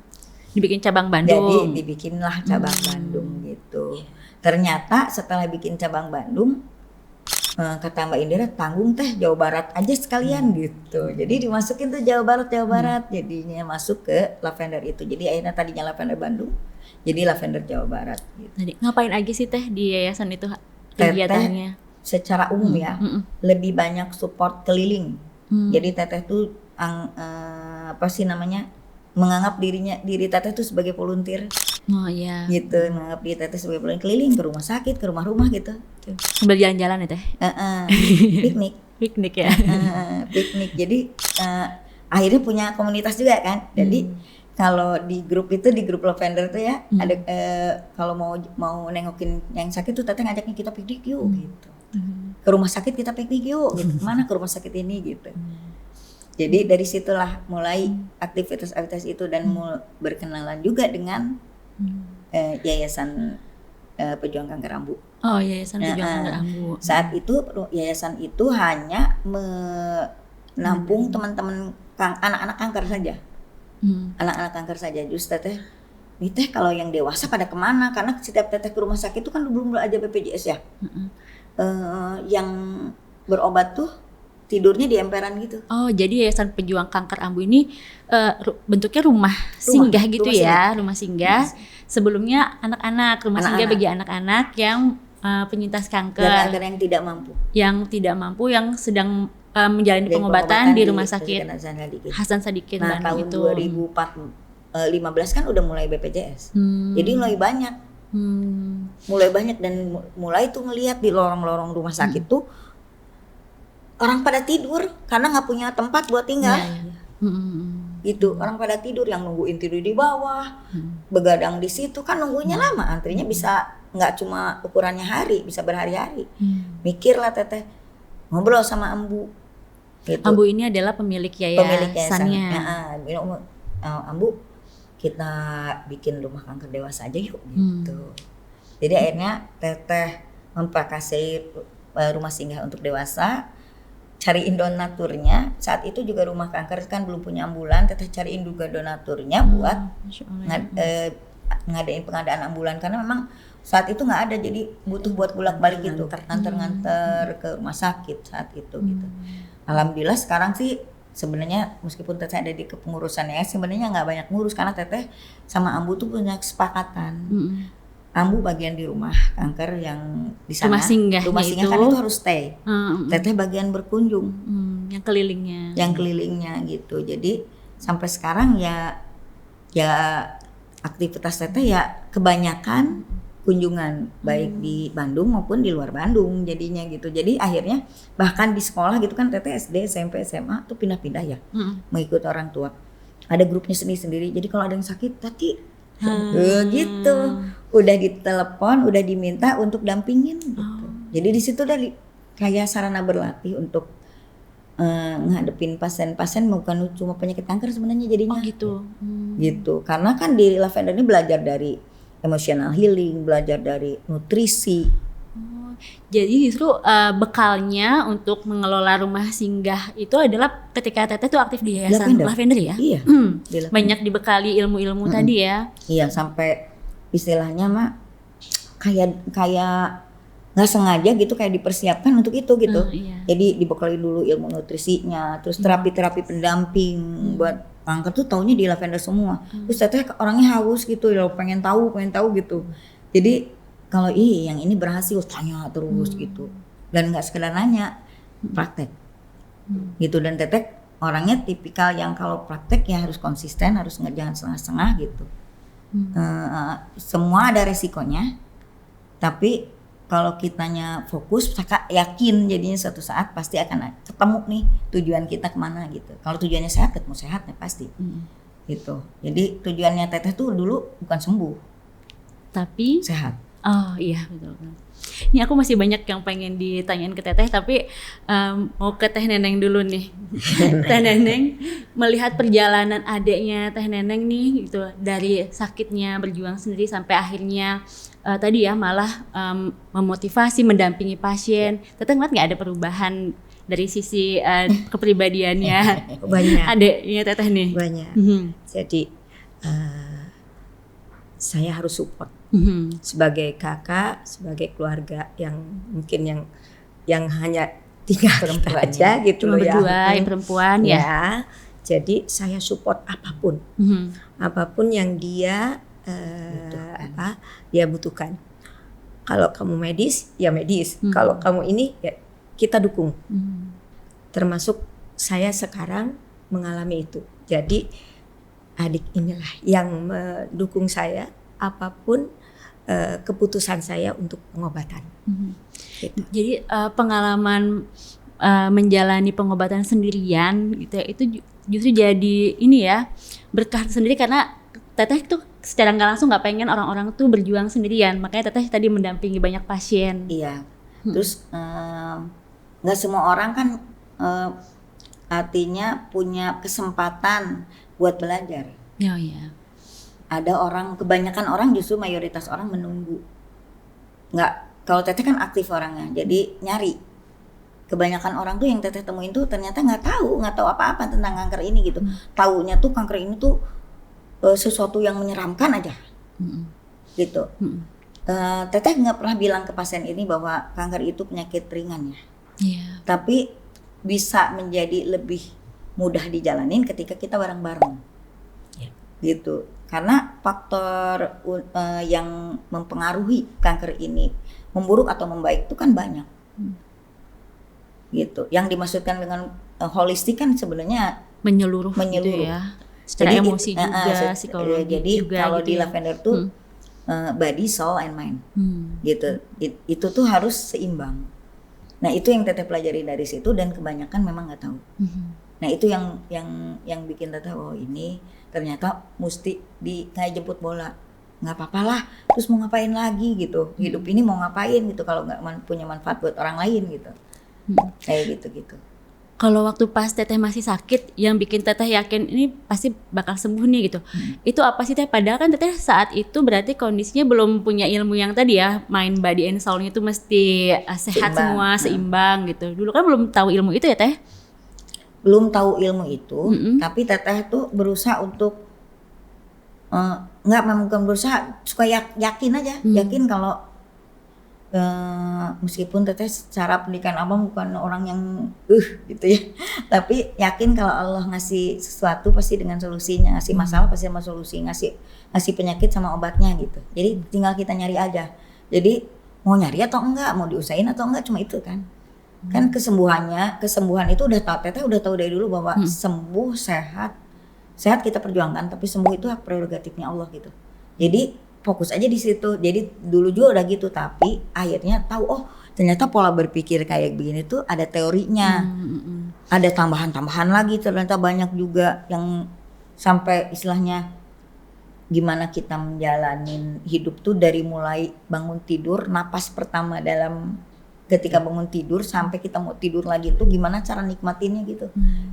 dibikin cabang Bandung. Jadi dibikinlah cabang Bandung gitu. Ternyata setelah bikin cabang Bandung, kata Mbak Indira, tanggung Teh Jawa Barat aja sekalian gitu. Jadi dimasukin tuh Jawa Barat, jadinya masuk ke Lavender itu. Jadi akhirnya tadinya Lavender Bandung, jadi Lavender Jawa Barat gitu. Jadi ngapain aja sih Teh di yayasan itu kegiatannya? Secara umum ya, lebih banyak support keliling. Jadi Teteh tuh menganggap diri Teteh tuh sebagai volunteer. Oh iya. Gitu, menganggap diri Teteh sebagai volunteer keliling ke rumah sakit, ke rumah-rumah gitu. Sambil jalan-jalan ya Teh? Piknik ya. Piknik. Jadi akhirnya punya komunitas juga kan. Jadi kalau di grup Lavender tuh ya ada kalau mau nengokin yang sakit tuh Teteh ngajaknya kita piknik yuk gitu. ke rumah sakit kita piknik yuk, gitu. Mana ke rumah sakit ini gitu. Jadi dari situlah mulai aktivitas-aktivitas itu dan berkenalan juga dengan Yayasan Pejuang Kanker Ambu. Oh, Yayasan Pejuang Kanker Ambu. Saat itu yayasan itu hanya menampung teman-teman anak-anak kanker saja. Anak-anak kanker saja. Justru teteh, nih teh kalau yang dewasa pada kemana? Karena setiap teteh ke rumah sakit itu kan belum ada BPJS ya. Yang berobat tuh tidurnya di emperan gitu. Oh, jadi Yayasan Pejuang Kanker Ambu ini bentuknya rumah singgah gitu ya, rumah singgah. Sebelumnya anak-anak, rumah singgah bagi anak-anak yang penyintas kanker. Dan kanker yang tidak mampu. Yang tidak mampu, yang sedang menjalani pengobatan di rumah sakit Hasan Sadikin Nah, Bandung tahun itu. 2015 kan udah mulai BPJS. Jadi mulai banyak. Mulai banyak dan mulai tuh ngelihat di lorong-lorong rumah sakit tuh orang pada tidur karena nggak punya tempat buat tinggal. Gitu, orang pada tidur, yang nungguin tidur di bawah, begadang di situ kan nunggunya lama, antrinya bisa nggak cuma ukurannya hari, bisa berhari-hari. Mikirlah teteh, ngobrol sama Ambu. Gitu. Ambu ini adalah pemilik yayasannya. Ambu, kita bikin rumah kanker dewasa aja yuk gitu. Jadi akhirnya teteh memprakarsai rumah singgah untuk dewasa. Cariin donaturnya. Saat itu juga rumah kanker kan belum punya ambulan, teteh cariin juga donaturnya buat ngadain pengadaan ambulan, karena memang saat itu nggak ada, jadi butuh buat bolak-balik gitu, nganter ke rumah sakit saat itu gitu. Alhamdulillah sekarang sih sebenarnya meskipun teteh ada di kepengurusan ya, sebenarnya nggak banyak ngurus karena teteh sama Ambu tuh punya kesepakatan. Ambu bagian di rumah kanker yang di sana, rumah singgah kan itu harus stay. Teteh bagian berkunjung, yang kelilingnya gitu. Jadi sampai sekarang ya aktivitas teteh ya kebanyakan kunjungan, baik di Bandung maupun di luar Bandung jadinya gitu. Jadi akhirnya bahkan di sekolah gitu kan, teteh SD, SMP, SMA tuh pindah-pindah ya, mengikuti orang tua. Ada grupnya sendiri-sendiri. Jadi kalau ada yang sakit, tadi gitu, udah ditelepon, udah diminta untuk dampingin gitu. Jadi di situ dari kayak sarana berlatih untuk ngadepin pasien-pasien bukan cuma penyakit kanker sebenarnya jadinya. Gitu. Karena kan di Lavender ini belajar dari emotional healing, belajar dari nutrisi. Jadi justru bekalnya untuk mengelola rumah singgah itu adalah ketika teteh tuh aktif di Yayasan Lavender ya? Iya. Banyak dibekali ilmu-ilmu tadi ya? Iya, sampai istilahnya mah kayak nggak sengaja gitu, kayak dipersiapkan untuk itu gitu. Jadi dibekali dulu ilmu nutrisinya, terus terapi-terapi pendamping buat kanker tuh taunya di Lavender semua. Terus teteh orangnya haus gitu, pengen tahu gitu. Jadi kalau yang ini berhasil, tanya terus gitu. Dan nggak sekedar nanya, praktek. Gitu. Dan teteh orangnya tipikal yang kalau praktek ya harus konsisten, harus jangan setengah-setengah gitu. Semua ada resikonya, tapi kalau kitanya fokus, yakin jadinya suatu saat pasti akan ketemu nih tujuan kita kemana gitu. Kalau tujuannya sehat, ketemu sehat ya pasti. Gitu. Jadi tujuannya teteh tuh dulu bukan sembuh, tapi sehat. Oh iya, betul. Ini aku masih banyak yang pengen ditanyain ke teteh, tapi mau ke teh Neneng dulu nih. Teh Neneng melihat perjalanan adeknya teh Neneng nih gitu, dari sakitnya berjuang sendiri sampai akhirnya tadi ya malah memotivasi, mendampingi pasien. Teteh ngeliat nggak ada perubahan dari sisi kepribadiannya Banyak. adeknya teteh nih? Banyak. Jadi saya harus support sebagai kakak, sebagai keluarga yang mungkin yang hanya tinggal perempuan aja gitu cuma loh ya. Berdua yang perempuan ya. Jadi saya support apapun, apapun yang dia dia butuhkan. Kalau kamu medis, ya medis. Kalau kamu ini, ya kita dukung. Termasuk saya sekarang mengalami itu. Jadi adik inilah yang mendukung saya apapun keputusan saya untuk pengobatan. Gitu. Jadi pengalaman menjalani pengobatan sendirian gitu ya, itu justru jadi ini ya berkah sendiri, karena teteh tuh secara nggak langsung nggak pengen orang-orang tuh berjuang sendirian, makanya teteh tadi mendampingi banyak pasien. Iya, Terus nggak semua orang kan artinya punya kesempatan buat belajar. Oh iya. Ada orang, kebanyakan orang justru mayoritas orang menunggu. Kalau Teteh kan aktif orangnya, jadi nyari. Kebanyakan orang tuh yang Teteh temuin tuh ternyata nggak tahu apa-apa tentang kanker ini gitu. Taunya tuh kanker ini tuh sesuatu yang menyeramkan aja, gitu. Teteh nggak pernah bilang ke pasien ini bahwa kanker itu penyakit ringan ya. Tapi bisa menjadi lebih mudah dijalanin ketika kita bareng-bareng, gitu. Karena faktor yang mempengaruhi kanker ini memburuk atau membaik itu kan banyak, gitu. Yang dimaksudkan dengan holistik kan sebenarnya menyeluruh gitu ya. Secara jadi, emosi juga, psikologi jadi juga. Kalau gitu di ya. lavender tuh body, soul, and mind, gitu. Itu tuh harus seimbang. Nah itu yang Teteh pelajari dari situ dan kebanyakan memang nggak tahu. Nah itu yang bikin Teteh ini ternyata mesti kayak jemput bola, nggak apa-apa lah. Terus mau ngapain lagi gitu? Hidup ini mau ngapain gitu kalau nggak punya manfaat buat orang lain gitu. Kayak gitu. Kalau waktu pas Teteh masih sakit, yang bikin Teteh yakin ini pasti bakal sembuh nih gitu. Itu apa sih Teh? Padahal kan Teteh saat itu berarti kondisinya belum punya ilmu yang tadi ya, mind, body, and soul-nya itu mesti sehat semua, seimbang gitu. Dulu kan belum tahu ilmu itu ya Teh? Belum tahu ilmu itu, tapi Teteh tuh berusaha untuk bukan berusaha, suka yakin aja, yakin kalau meskipun Teteh secara pendidikan Abang bukan orang yang gitu ya, tapi yakin kalau Allah ngasih sesuatu pasti dengan solusinya, ngasih masalah pasti sama solusi, ngasih penyakit sama obatnya gitu. Jadi tinggal kita nyari aja. Jadi mau nyari atau enggak, mau diusahain atau enggak, cuma itu kan. Kan kesembuhan itu Teteh udah tahu dari dulu bahwa sembuh, sehat kita perjuangkan, tapi sembuh itu hak prerogatifnya Allah gitu. Jadi fokus aja di situ. Jadi dulu juga udah gitu, tapi akhirnya tahu ternyata pola berpikir kayak begini tuh ada teorinya. Ada tambahan-tambahan lagi, ternyata banyak juga yang sampai istilahnya gimana kita menjalanin hidup tuh dari mulai bangun tidur, napas pertama ketika bangun tidur sampai kita mau tidur lagi tuh gimana cara nikmatinnya gitu.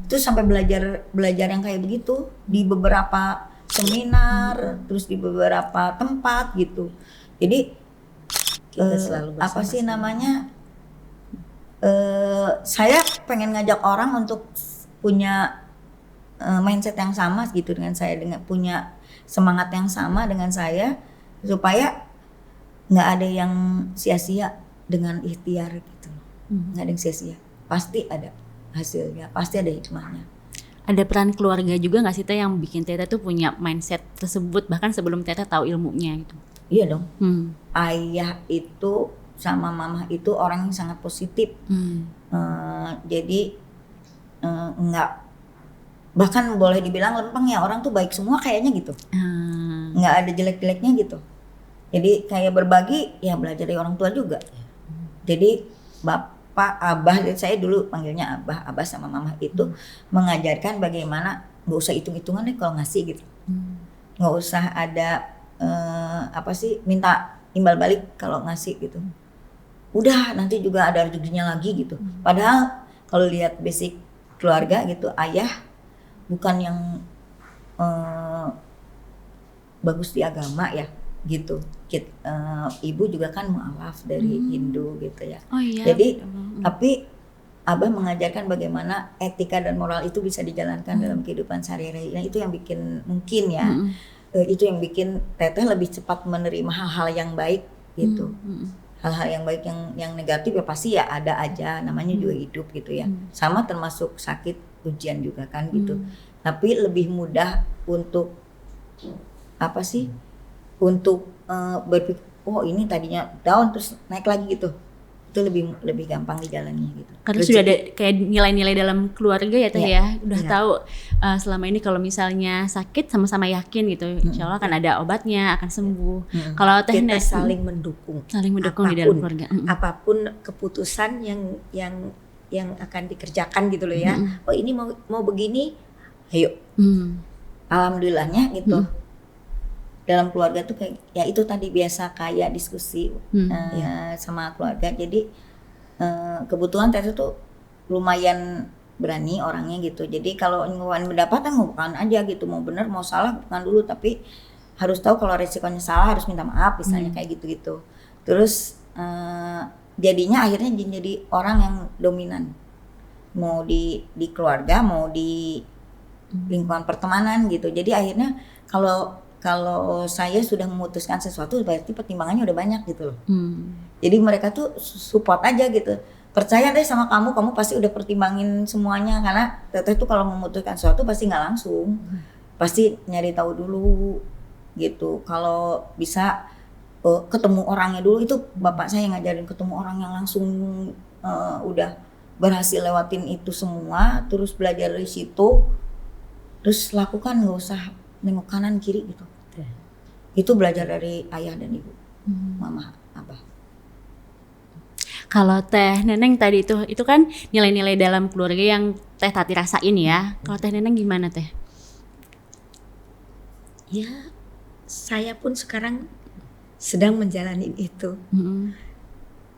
Itu sampai belajar yang kayak begitu di beberapa seminar, terus di beberapa tempat gitu. Jadi apa sih namanya? Saya pengen ngajak orang untuk punya mindset yang sama gitu dengan saya, dengan punya semangat yang sama dengan saya, supaya nggak ada yang sia-sia dengan ikhtiar gitu. Nggak ada yang sia-sia. Pasti ada hasilnya, pasti ada hikmahnya. Ada peran keluarga juga nggak sih Teh yang bikin Teteh tuh punya mindset tersebut bahkan sebelum Teteh tahu ilmunya gitu? Iya dong. Ayah itu sama mama itu orang yang sangat positif. Jadi nggak, bahkan boleh dibilang lempeng ya, orang tuh baik semua kayaknya gitu. Nggak ada jelek-jeleknya gitu. Jadi kayak berbagi ya belajar dari orang tua juga. Jadi Abah, saya dulu panggilnya Abah sama Mama itu mengajarkan bagaimana nggak usah hitung-hitungan deh kalau ngasih gitu, nggak usah ada minta imbal balik kalau ngasih gitu, udah nanti juga ada rezekinya lagi gitu. Padahal kalau lihat basic keluarga gitu, ayah bukan yang bagus di agama ya gitu. Ibu juga kan mu'alaf dari Hindu gitu ya. Jadi tapi Abah mengajarkan bagaimana etika dan moral itu bisa dijalankan dalam kehidupan sehari-hari. Nah, itu yang bikin mungkin ya, itu yang bikin Teteh lebih cepat menerima hal-hal yang baik gitu. Hal-hal yang baik, yang negatif ya pasti ya ada aja, namanya juga hidup gitu ya. Sama termasuk sakit, ujian juga kan gitu. Tapi lebih mudah untuk untuk berpikir, ini tadinya down terus naik lagi gitu. Itu lebih gampang dijalani gitu. Karena sudah ada kayak nilai-nilai dalam keluarga ya Teh ya. Udah tahu selama ini kalau misalnya sakit sama-sama yakin gitu, insya Allah akan ada obatnya, akan sembuh. Kalau Teh kita saling mendukung di dalam keluarga. Apapun keputusan yang akan dikerjakan gitu loh ya. Ini mau begini, ayo. Alhamdulillahnya gitu. Dalam keluarga tuh kayak ya itu tadi biasa kayak diskusi sama keluarga. Jadi kebetulan Teteh tuh lumayan berani orangnya gitu. Jadi kalau ngeluarin pendapatan bukan aja gitu, mau benar mau salah bukan dulu, tapi harus tahu kalau resikonya salah harus minta maaf misalnya kayak gitu-gitu. Terus jadinya akhirnya jadi orang yang dominan, mau di keluarga mau di lingkungan pertemanan gitu. Jadi akhirnya kalau saya sudah memutuskan sesuatu berarti pertimbangannya udah banyak gitu loh. Jadi mereka tuh support aja gitu. Percaya deh sama kamu pasti udah pertimbangin semuanya, karena Teteh tuh kalau memutuskan sesuatu pasti nggak langsung, pasti nyari tahu dulu gitu. Kalau bisa ketemu orangnya dulu, itu bapak saya ngajarin ketemu orang yang langsung udah berhasil lewatin itu semua, terus belajar dari situ, terus lakukan, nggak usah nengok kanan kiri gitu. Itu belajar dari ayah dan ibu, mama, abah. Kalau Teh Neneng tadi itu kan nilai-nilai dalam keluarga yang Teh Tati rasain ya. Kalau Teh Neneng gimana Teh? Ya, saya pun sekarang sedang menjalani itu.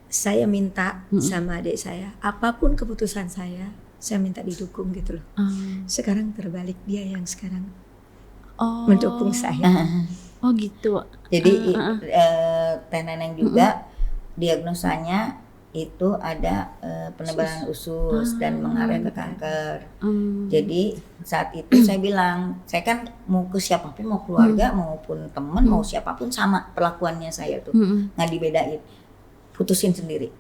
Saya minta sama adik saya, apapun keputusan saya minta didukung gitu loh. Sekarang terbalik, dia yang sekarang mendukung saya. Oh gitu. Jadi Teh Neneng juga diagnosanya itu ada penebalan usus dan mengarah ke kanker. Jadi saat itu saya bilang, saya kan mau ke siapapun, mau keluarga maupun teman, mau siapapun sama perlakuannya saya tuh, nggak dibedain. Putusin sendiri.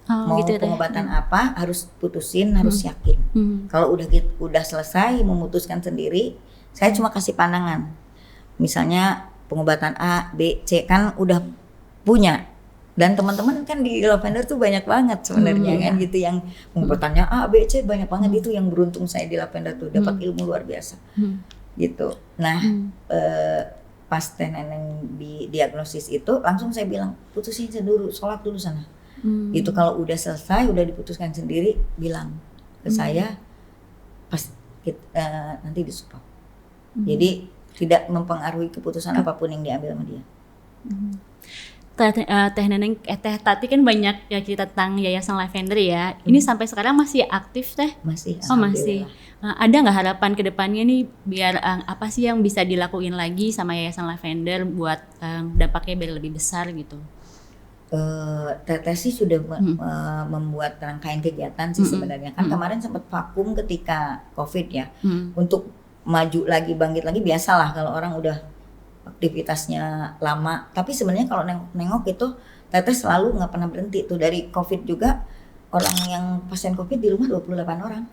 Mau gitu, pengobatan apa harus putusin, harus yakin. Kalau udah selesai memutuskan sendiri, saya cuma kasih pandangan. Misalnya pengobatan A, B, C kan udah punya. Dan teman-teman kan di Lavender tuh banyak banget sebenarnya kan gitu, yang pengobatan A, B, C banyak banget. Itu yang beruntung saya di Lavender tuh, dapat ilmu luar biasa. Gitu. Nah, pas Teh Neneng di diagnosis itu langsung saya bilang, putusin dulu, sholat dulu sana. Gitu, kalau udah selesai, udah diputuskan sendiri, bilang ke saya pas nanti disupport. Jadi tidak mempengaruhi keputusan apapun yang diambil sama dia. Teh Neneng, Teh Tati kan banyak ya cerita tentang Yayasan Lavender ya. Ini sampai sekarang masih aktif Teh? Masih. Oh masih. Ada nggak harapan ke depannya nih, biar apa sih yang bisa dilakuin lagi sama Yayasan Lavender buat dampaknya biar lebih besar gitu? Teteh sih sudah membuat rangkaian kegiatan sih sebenarnya. Kan kemarin sempat vakum ketika COVID ya. Untuk maju lagi, bangkit lagi, biasalah kalau orang udah aktivitasnya lama. Tapi sebenarnya kalau nengok itu Teteh selalu nggak pernah berhenti tuh. Dari COVID juga, orang yang pasien COVID di rumah 28 orang.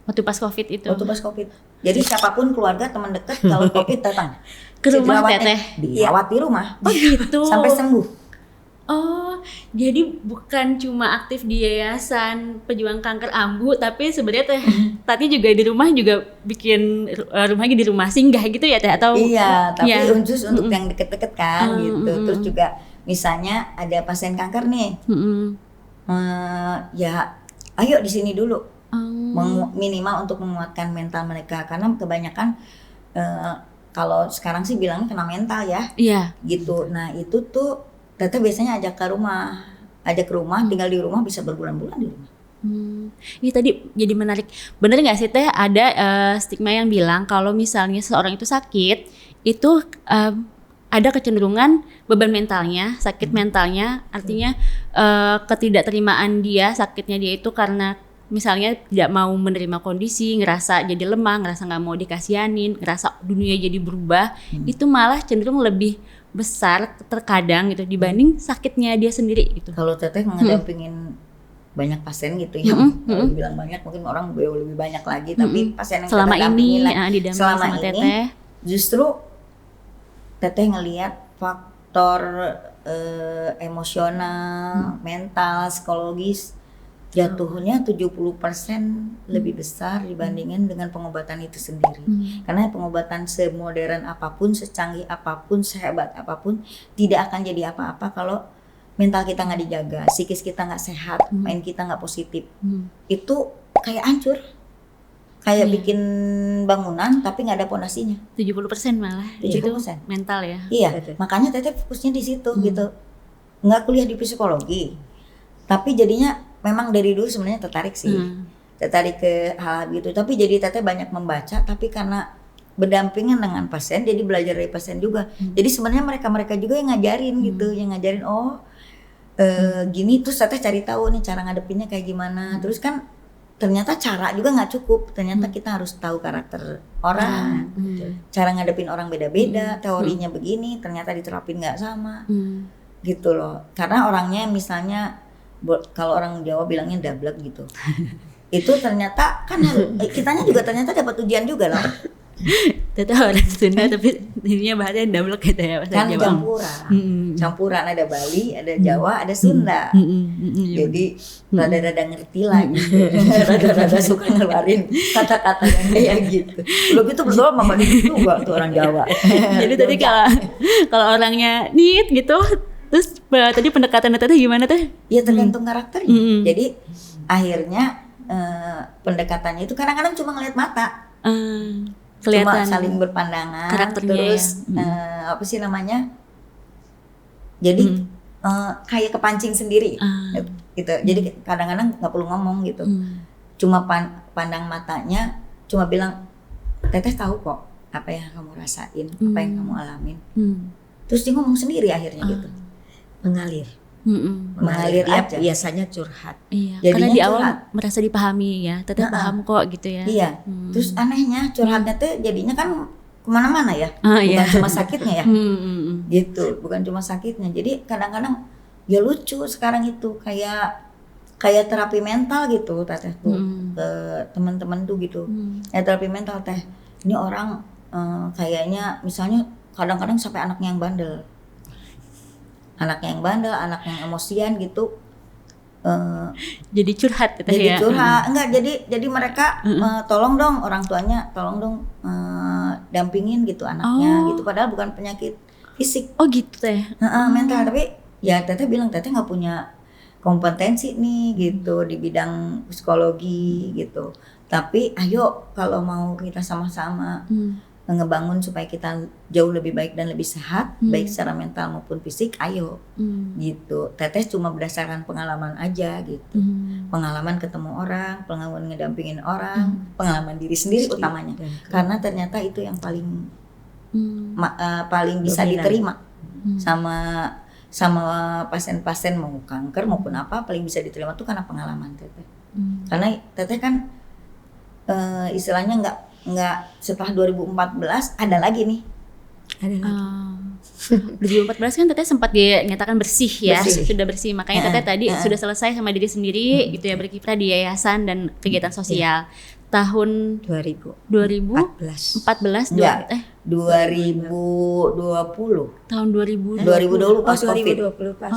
Waktu pas COVID itu? Waktu pas COVID. Jadi siapapun keluarga, teman dekat, kalau COVID datang ke rumah Teteh? Dirawat di rumah. Oh gitu? Sampai sembuh. Oh, jadi bukan cuma aktif di Yayasan Pejuang Kanker Ambu, tapi sebenarnya Teh Tati juga di rumah juga bikin rumahnya di rumah singgah gitu ya Teh? Atau iya, tapi khusus untuk yang deket-deket kan gitu. Terus juga misalnya ada pasien kanker nih, ya ayo di sini dulu, minimal untuk menguatkan mental mereka, karena kebanyakan kalau sekarang sih bilangnya kena mental ya, gitu. Nah itu tuh Teteh biasanya ajak ke rumah, tinggal di rumah, bisa berbulan-bulan di rumah. Ini tadi jadi menarik. Bener nggak sih Teh, ada stigma yang bilang kalau misalnya seseorang itu sakit, itu ada kecenderungan beban mentalnya, sakit mentalnya, artinya ketidakterimaan dia, sakitnya dia itu karena misalnya tidak mau menerima kondisi, ngerasa jadi lemah, ngerasa nggak mau dikasihanin, ngerasa dunia jadi berubah, itu malah cenderung lebih besar terkadang gitu dibanding sakitnya dia sendiri gitu. Kalau Teteh ngedampingin banyak pasien gitu ya, kalau dibilang banyak mungkin orang lebih banyak lagi, tapi pasien yang selama ini didampingi selama sama ini Teteh, justru Teteh ngelihat faktor emosional, mental, psikologis jatuhnya 70% lebih besar dibandingin dengan pengobatan itu sendiri. Karena pengobatan semodern apapun, secanggih apapun, sehebat apapun, tidak akan jadi apa-apa kalau mental kita nggak dijaga, psikis kita nggak sehat, main kita nggak positif. Itu kayak hancur, kayak bikin bangunan tapi nggak ada pondasinya. 70% malah 70%. itu mental ya. Iya, makanya Teteh fokusnya di situ gitu. Nggak kuliah di psikologi, tapi jadinya memang dari dulu sebenarnya tertarik sih. Tertarik ke hal gitu. Tapi jadi teteh banyak membaca, tapi karena berdampingan dengan pasien, jadi belajar dari pasien juga. Jadi sebenarnya mereka juga yang ngajarin gitu, yang ngajarin gini, terus teteh cari tahu nih cara ngadepinnya kayak gimana. Terus kan ternyata cara juga nggak cukup. Ternyata kita harus tahu karakter orang, cara ngadepin orang beda-beda. Teorinya begini, ternyata diterapin nggak sama, gitu loh. Karena orangnya misalnya kalau orang Jawa bilangnya dablek gitu. Itu ternyata kan kitanya juga ternyata dapat ujian juga loh. Teteh orang Sunda tapi ininya bahasanya dablek gitu ya bahasa Kan Jawa. campuran ada Bali, ada Jawa, ada Sunda. Jadi rada-rada ngerti lah gitu. Rada-rada suka ngeluarin kata-kata yang kayak gitu. Belum itu berdua mama juga tuh orang Jawa. Jadi tadi kalau orangnya neat gitu, terus tadi pendekatan teteh gimana teh? Ya tergantung karakternya. Jadi akhirnya pendekatannya itu kadang-kadang cuma ngeliat mata. Kelihatan Cuma saling berpandangan. karakternya Terus apa sih namanya? Jadi kayak kepancing sendiri gitu. Jadi kadang-kadang nggak perlu ngomong gitu. Cuma pandang matanya, cuma bilang, teteh tahu kok apa yang kamu rasain, apa yang kamu alamin. Terus dia ngomong sendiri akhirnya gitu. Mengalir. Mengalir Dia aja. biasanya curhat. Iya, Jadinya karena di awal curhat. merasa dipahami ya, teteh paham kok gitu ya. Iya. Terus anehnya curhatnya tuh jadinya kan kemana-mana ya, iya. bukan cuma sakitnya ya, gitu, bukan cuma sakitnya. Jadi kadang-kadang ya lucu sekarang itu kayak terapi mental gitu, teteh tuh ke teman-teman tuh gitu, ya terapi mental teh. Ini orang kayaknya misalnya kadang-kadang sampai anaknya yang bandel, anaknya yang emosian gitu. Jadi curhat teteh Jadi ya. curhat, enggak, jadi mereka tolong dong orang tuanya, tolong dong dampingin gitu anaknya gitu, padahal bukan penyakit fisik, Oh gitu teh. mental. Tapi ya teteh bilang teteh nggak punya kompetensi nih gitu di bidang psikologi gitu. Tapi ayo kalau mau kita sama-sama ngebangun supaya kita jauh lebih baik dan lebih sehat, baik secara mental maupun fisik, ayo gitu. Teteh cuma berdasarkan pengalaman aja gitu, pengalaman ketemu orang, pengalaman ngedampingin orang, pengalaman diri sendiri utamanya, karena ternyata itu yang paling paling bisa Dominan. diterima sama pasien-pasien mau kanker maupun apa, paling bisa diterima tuh karena pengalaman teteh. Karena teteh kan istilahnya nggak setelah 2014 ada lagi nih. Ada lagi. 2014 kan teteh sempat dinyatakan bersih ya, Bersih. sudah bersih. Makanya teteh tadi sudah selesai sama diri sendiri gitu ya, berkiprah di yayasan dan kegiatan sosial. Tahun 2014 Enggak, 2020. tahun 2020. 2020 pas Covid. 2020 pas.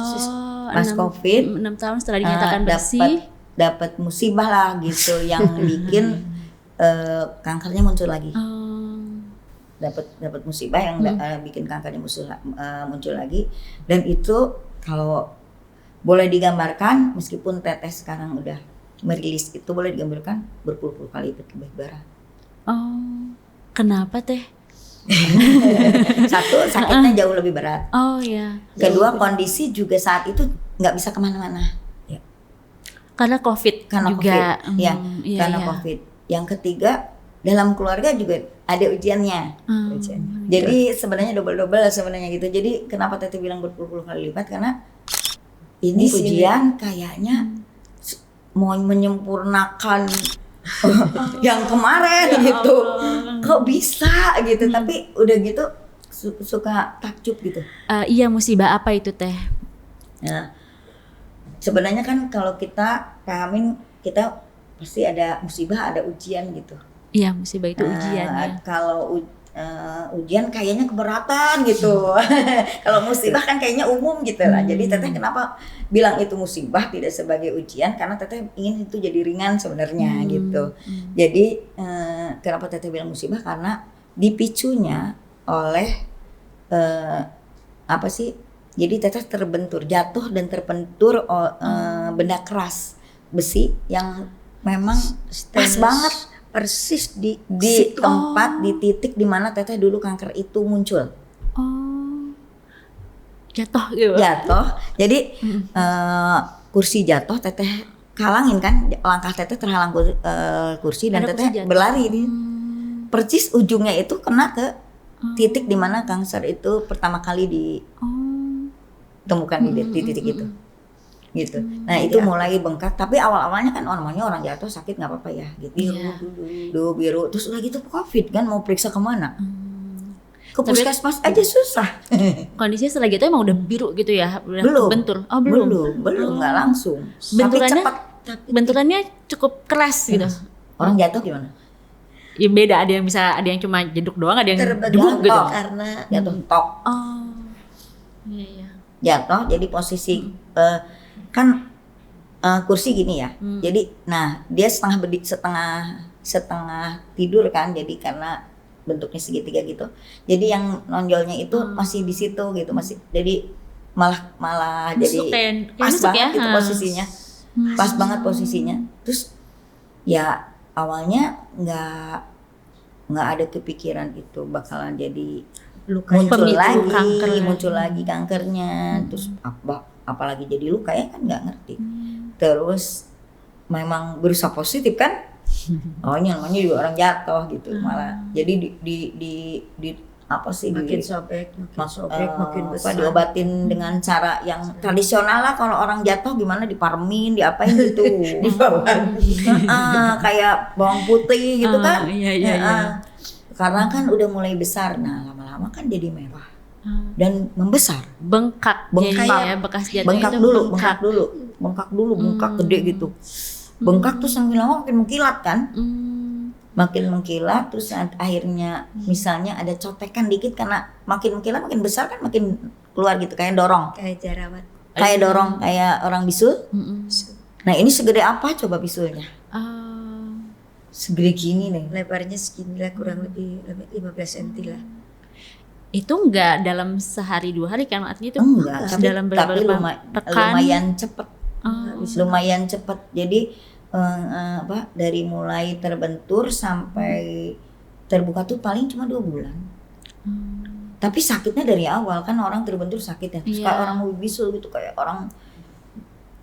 Pas Covid, 6 tahun setelah dinyatakan bersih. dapat musibah lah gitu yang bikin kankernya muncul lagi. Dapat musibah yang bikin kankernya muncul lagi, dan itu kalau boleh digambarkan, meskipun teteh sekarang udah merilis, itu boleh digambarkan berpuluh-puluh kali lebih berat. Oh, kenapa teh? Satu, sakitnya jauh lebih berat. Oh ya. Kedua, kondisi juga saat itu nggak bisa kemana-mana Karena COVID karena juga. COVID. Ya, Iya, karena iya. COVID. Yang ketiga, dalam keluarga juga ada ujiannya. Jadi sebenarnya double sebenarnya gitu. Jadi kenapa teteh bilang berpuluh-puluh kali lipat, karena ini ujian kayaknya mau menyempurnakan yang kemarin gitu. Kok bisa gitu, tapi udah gitu suka takjub gitu. Iya, musibah apa itu teh? Nah, sebenarnya kan kalau kita pahamin, kita pasti ada musibah, ada ujian gitu. Iya, musibah itu ujian ya. Kalau ujian kayaknya keberatan gitu. Kalau musibah kan kayaknya umum gitu lah. Jadi teteh kenapa bilang itu musibah tidak sebagai ujian, karena teteh ingin itu jadi ringan sebenarnya gitu. Jadi kenapa teteh bilang musibah, karena dipicunya oleh apa sih? Jadi teteh jatuh dan terbentur benda keras, besi yang memang pas banget persis di tempat, di titik di mana teteh dulu kanker itu muncul. Oh, jatuh gitu. Jatuh, jadi kursi jatuh, teteh kalangin kan, langkah Teteh terhalang kursi dan Ada Teteh kursi jatuh. berlari nih. Percis ujungnya itu kena ke titik di mana kanker itu pertama kali ditemukan di titik itu. Gitu. Nah itu mulai bengkak, tapi awal-awalnya kan namanya orang jatuh sakit nggak apa-apa ya, gitu. Biru, terus udah gitu COVID kan mau periksa kemana? Ke puskesmas aja susah. Kondisinya setelah gitu emang udah biru gitu ya, udah Belum. bentur. Oh belum. Belum nggak langsung. Benturannya, Tapi cepat. benturannya cukup keras gitu. Orang jatuh gimana? Ya beda, ada yang cuma jeduk doang, ada yang Terbentuk debuk gitu. karena Jatuh tok. Oh. Iya. Jatuh jadi posisi kan kursi gini ya. Jadi nah dia setengah tidur kan, jadi karena bentuknya segitiga gitu. Jadi yang nonjolnya itu masih di situ gitu, masih jadi malah Nusuk jadi kayak pas nusuk banget ya? gitu posisinya. Pas banget posisinya. Terus ya awalnya nggak ada kepikiran itu bakalan jadi muncul lagi kankernya, terus apalagi jadi luka ya kan nggak ngerti. Terus memang berusaha positif kan, namanya juga orang jatuh gitu, malah jadi di apa sih makin di, sobek, makin besar. diobatin dengan cara yang tradisional lah. Kalau orang jatuh gimana, diparmin, diapain gitu. Kayak bawang putih gitu kan. Iya. Karena kan udah mulai besar, nah lama-lama kan jadi merah dan membesar. Bengkak ya, bekas jatuh Bengkak itu dulu, bengkak gede gitu. Bengkak tuh semakin lama makin mengkilat kan. Makin mengkilat, terus akhirnya misalnya ada cotekan dikit, karena makin mengkilat makin besar kan, makin keluar gitu kayak dorong. Kayak jerawat. Kayak dorong, kayak orang bisul. Nah ini segede apa coba bisulnya? Segede gini nih. Lebarnya segini lah, kurang lebih 15 cm lah. Itu enggak dalam sehari 2 hari kan, artinya itu Enggak, dalam tapi beberapa pekan. lumayan cepet. Lumayan cepet. Jadi dari mulai terbentur sampai terbuka tuh paling cuma 2 bulan. Tapi sakitnya dari awal kan, orang terbentur sakit ya. Terus kayak orang mau bisul gitu, kayak orang,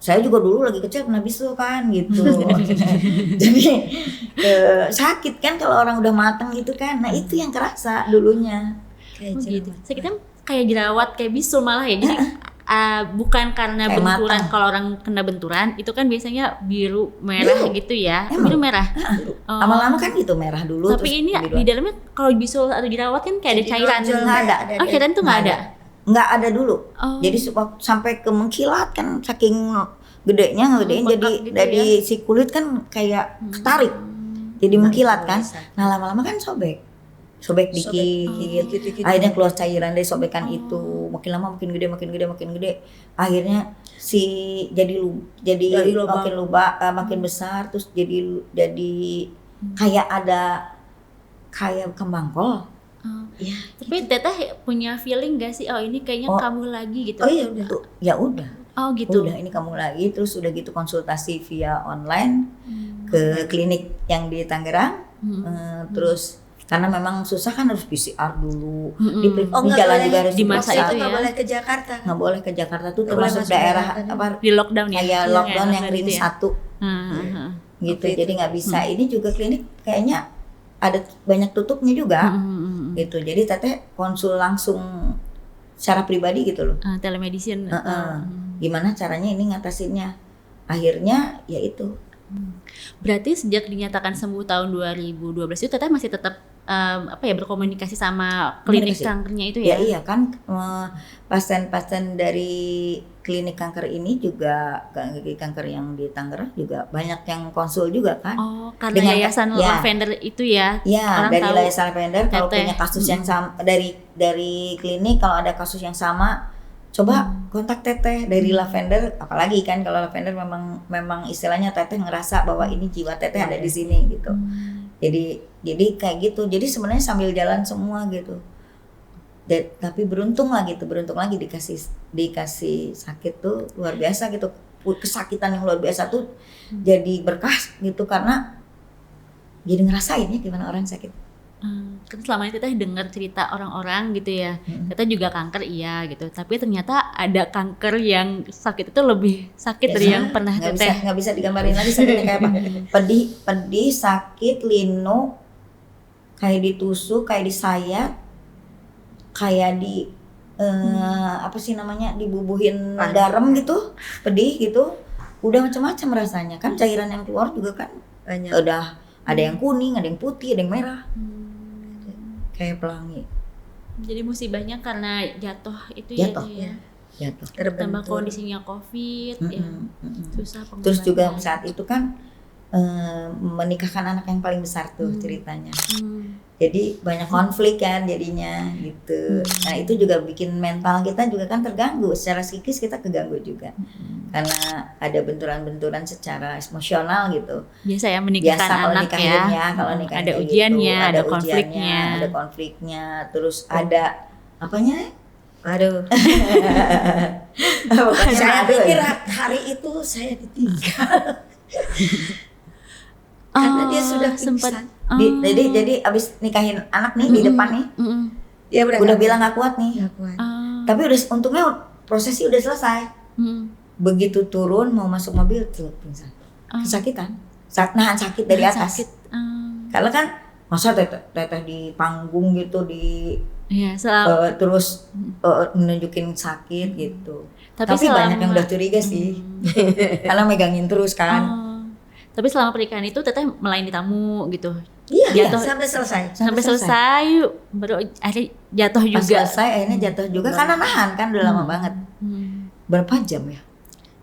saya juga dulu lagi kecil pernah bisul kan gitu. Jadi sakit kan kalau orang udah matang gitu kan. Nah itu yang kerasa dulunya. Kayak Gitu. jerawat. Sakitnya kayak jerawat, kayak bisul malah ya. Jadi bukan karena Kayak benturan. matang. Kalau orang kena benturan itu kan biasanya biru merah gitu ya. Biru merah. Lama-lama kan gitu merah dulu. Tapi terus ini jadi di dalamnya kalau bisul atau jerawat kan kayak ada Jadi cairan. nonjol, nggak ada. Oh, cairan tuh nggak ada. Nggak ada dulu. Oh. Jadi sampai ke mengkilat kan, saking gedenya bengkak gitu jadi si kulit kan kayak ketarik. Jadi mengkilat kan. Nah lama-lama kan sobek dikit. Akhirnya keluar cairan dari sobekan itu. Makin lama makin gede. Akhirnya jadi lubang. makin besar, terus jadi kayak ada kayak kembang kol. Iya. Tapi Teteh punya feeling gak sih, oh ini kayaknya kamu lagi gitu? Oh iya udah. Ya udah. Oh gitu. Udah ini kamu lagi, terus udah gitu konsultasi via online ke klinik yang di Tangerang. Terus karena memang susah kan, harus PCR dulu. Di jalan juga harus di masa diperiksa. itu nggak ya. boleh ke Jakarta. Nggak boleh ke Jakarta tuh, Nggak boleh termasuk masuk daerah Jakarta. apa Di lockdown ya. kayak lockdown yang ring gitu ya. 1 gitu. Jadi nggak bisa. Ini juga klinik kayaknya ada banyak tutupnya juga gitu. Jadi Teteh konsul langsung secara pribadi gitu loh. Telemedicine. Gimana caranya ini ngatasinnya? Akhirnya ya itu. Berarti sejak dinyatakan sembuh tahun 2012 itu Teteh masih tetap berkomunikasi sama klinik Komunikasi. kankernya itu Ya ya? iya kan, pasien-pasien dari klinik kanker ini juga, kanker yang di Tangerang juga banyak yang konsul juga kan. Oh, karena Dengan- yayasan ya. Lavender itu ya. Ya, orang dari tahu. Yayasan Lavender kalau Teteh. punya kasus yang sama dari klinik, kalau ada kasus yang sama coba kontak Teteh dari Lavender. Apalagi kan kalau Lavender memang istilahnya Teteh ngerasa bahwa ini jiwa Teteh ada di sini gitu. Jadi kayak gitu. Jadi sebenarnya sambil jalan semua gitu. Tapi beruntung lagi dikasih sakit tuh luar biasa gitu. Kesakitan yang luar biasa tuh jadi berkah gitu, karena jadi ngerasain ya gimana orang sakit. Kan selama ini Teteh dengar cerita orang-orang gitu ya, Teteh juga kanker iya gitu, tapi ternyata ada kanker yang sakit itu lebih sakit dari yang pernah Teteh. Nggak bisa digambarin lagi sakitnya kayak apa. Pedih, sakit, linu, kayak ditusuk, kayak disayat, kayak di apa sih namanya, dibubuhin garam gitu, pedih gitu, udah macam-macam rasanya kan. Cairan yang keluar juga kan Banyak. udah ada yang kuning, ada yang putih, ada yang merah, kayak pelangi. Jadi musibahnya karena jatuh itu ya, Jatuh. Teh, ya. Jatuh. Tambah Terbentur. kondisinya COVID ya. Susah pengobatan. Terus juga saat itu kan menikahkan anak yang paling besar tuh ceritanya. Jadi banyak konflik kan jadinya gitu. Nah itu juga bikin mental kita juga kan terganggu. Secara psikis kita keganggu juga. Karena ada benturan-benturan secara emosional gitu. Biasa ya Biasa menikahkan kalau anak nikahin ya. kalau nikahin Ada kayak ujiannya, gitu. ada Ujiannya, konfliknya. ada konfliknya. Terus ada apanya? Aduh. Pokoknya Saya ada. pikir hari itu saya ditinggal. Karena dia sudah sempat pingsan. Jadi abis nikahin anak nih di depan nih, Dia udah bilang gak kuat nih. Nggak kuat. Tapi udah untungnya prosesi udah selesai. Begitu turun mau masuk mobil tuh pingsan. Kesakitan. Nahan sakit dari atas. Sakit. Karena kan masa teteh di panggung gitu Iya, selalu. terus menunjukin sakit gitu. Tapi selama- banyak yang udah curiga sih. Karena megangin terus kan. Tapi selama pernikahan itu Teteh melayani tamu gitu. Iya, Jatuh sampai selesai. sampai selesai baru akhirnya jatuh Pas juga. selesai akhirnya jatuh juga karena nahan kan udah lama banget. Berapa jam ya?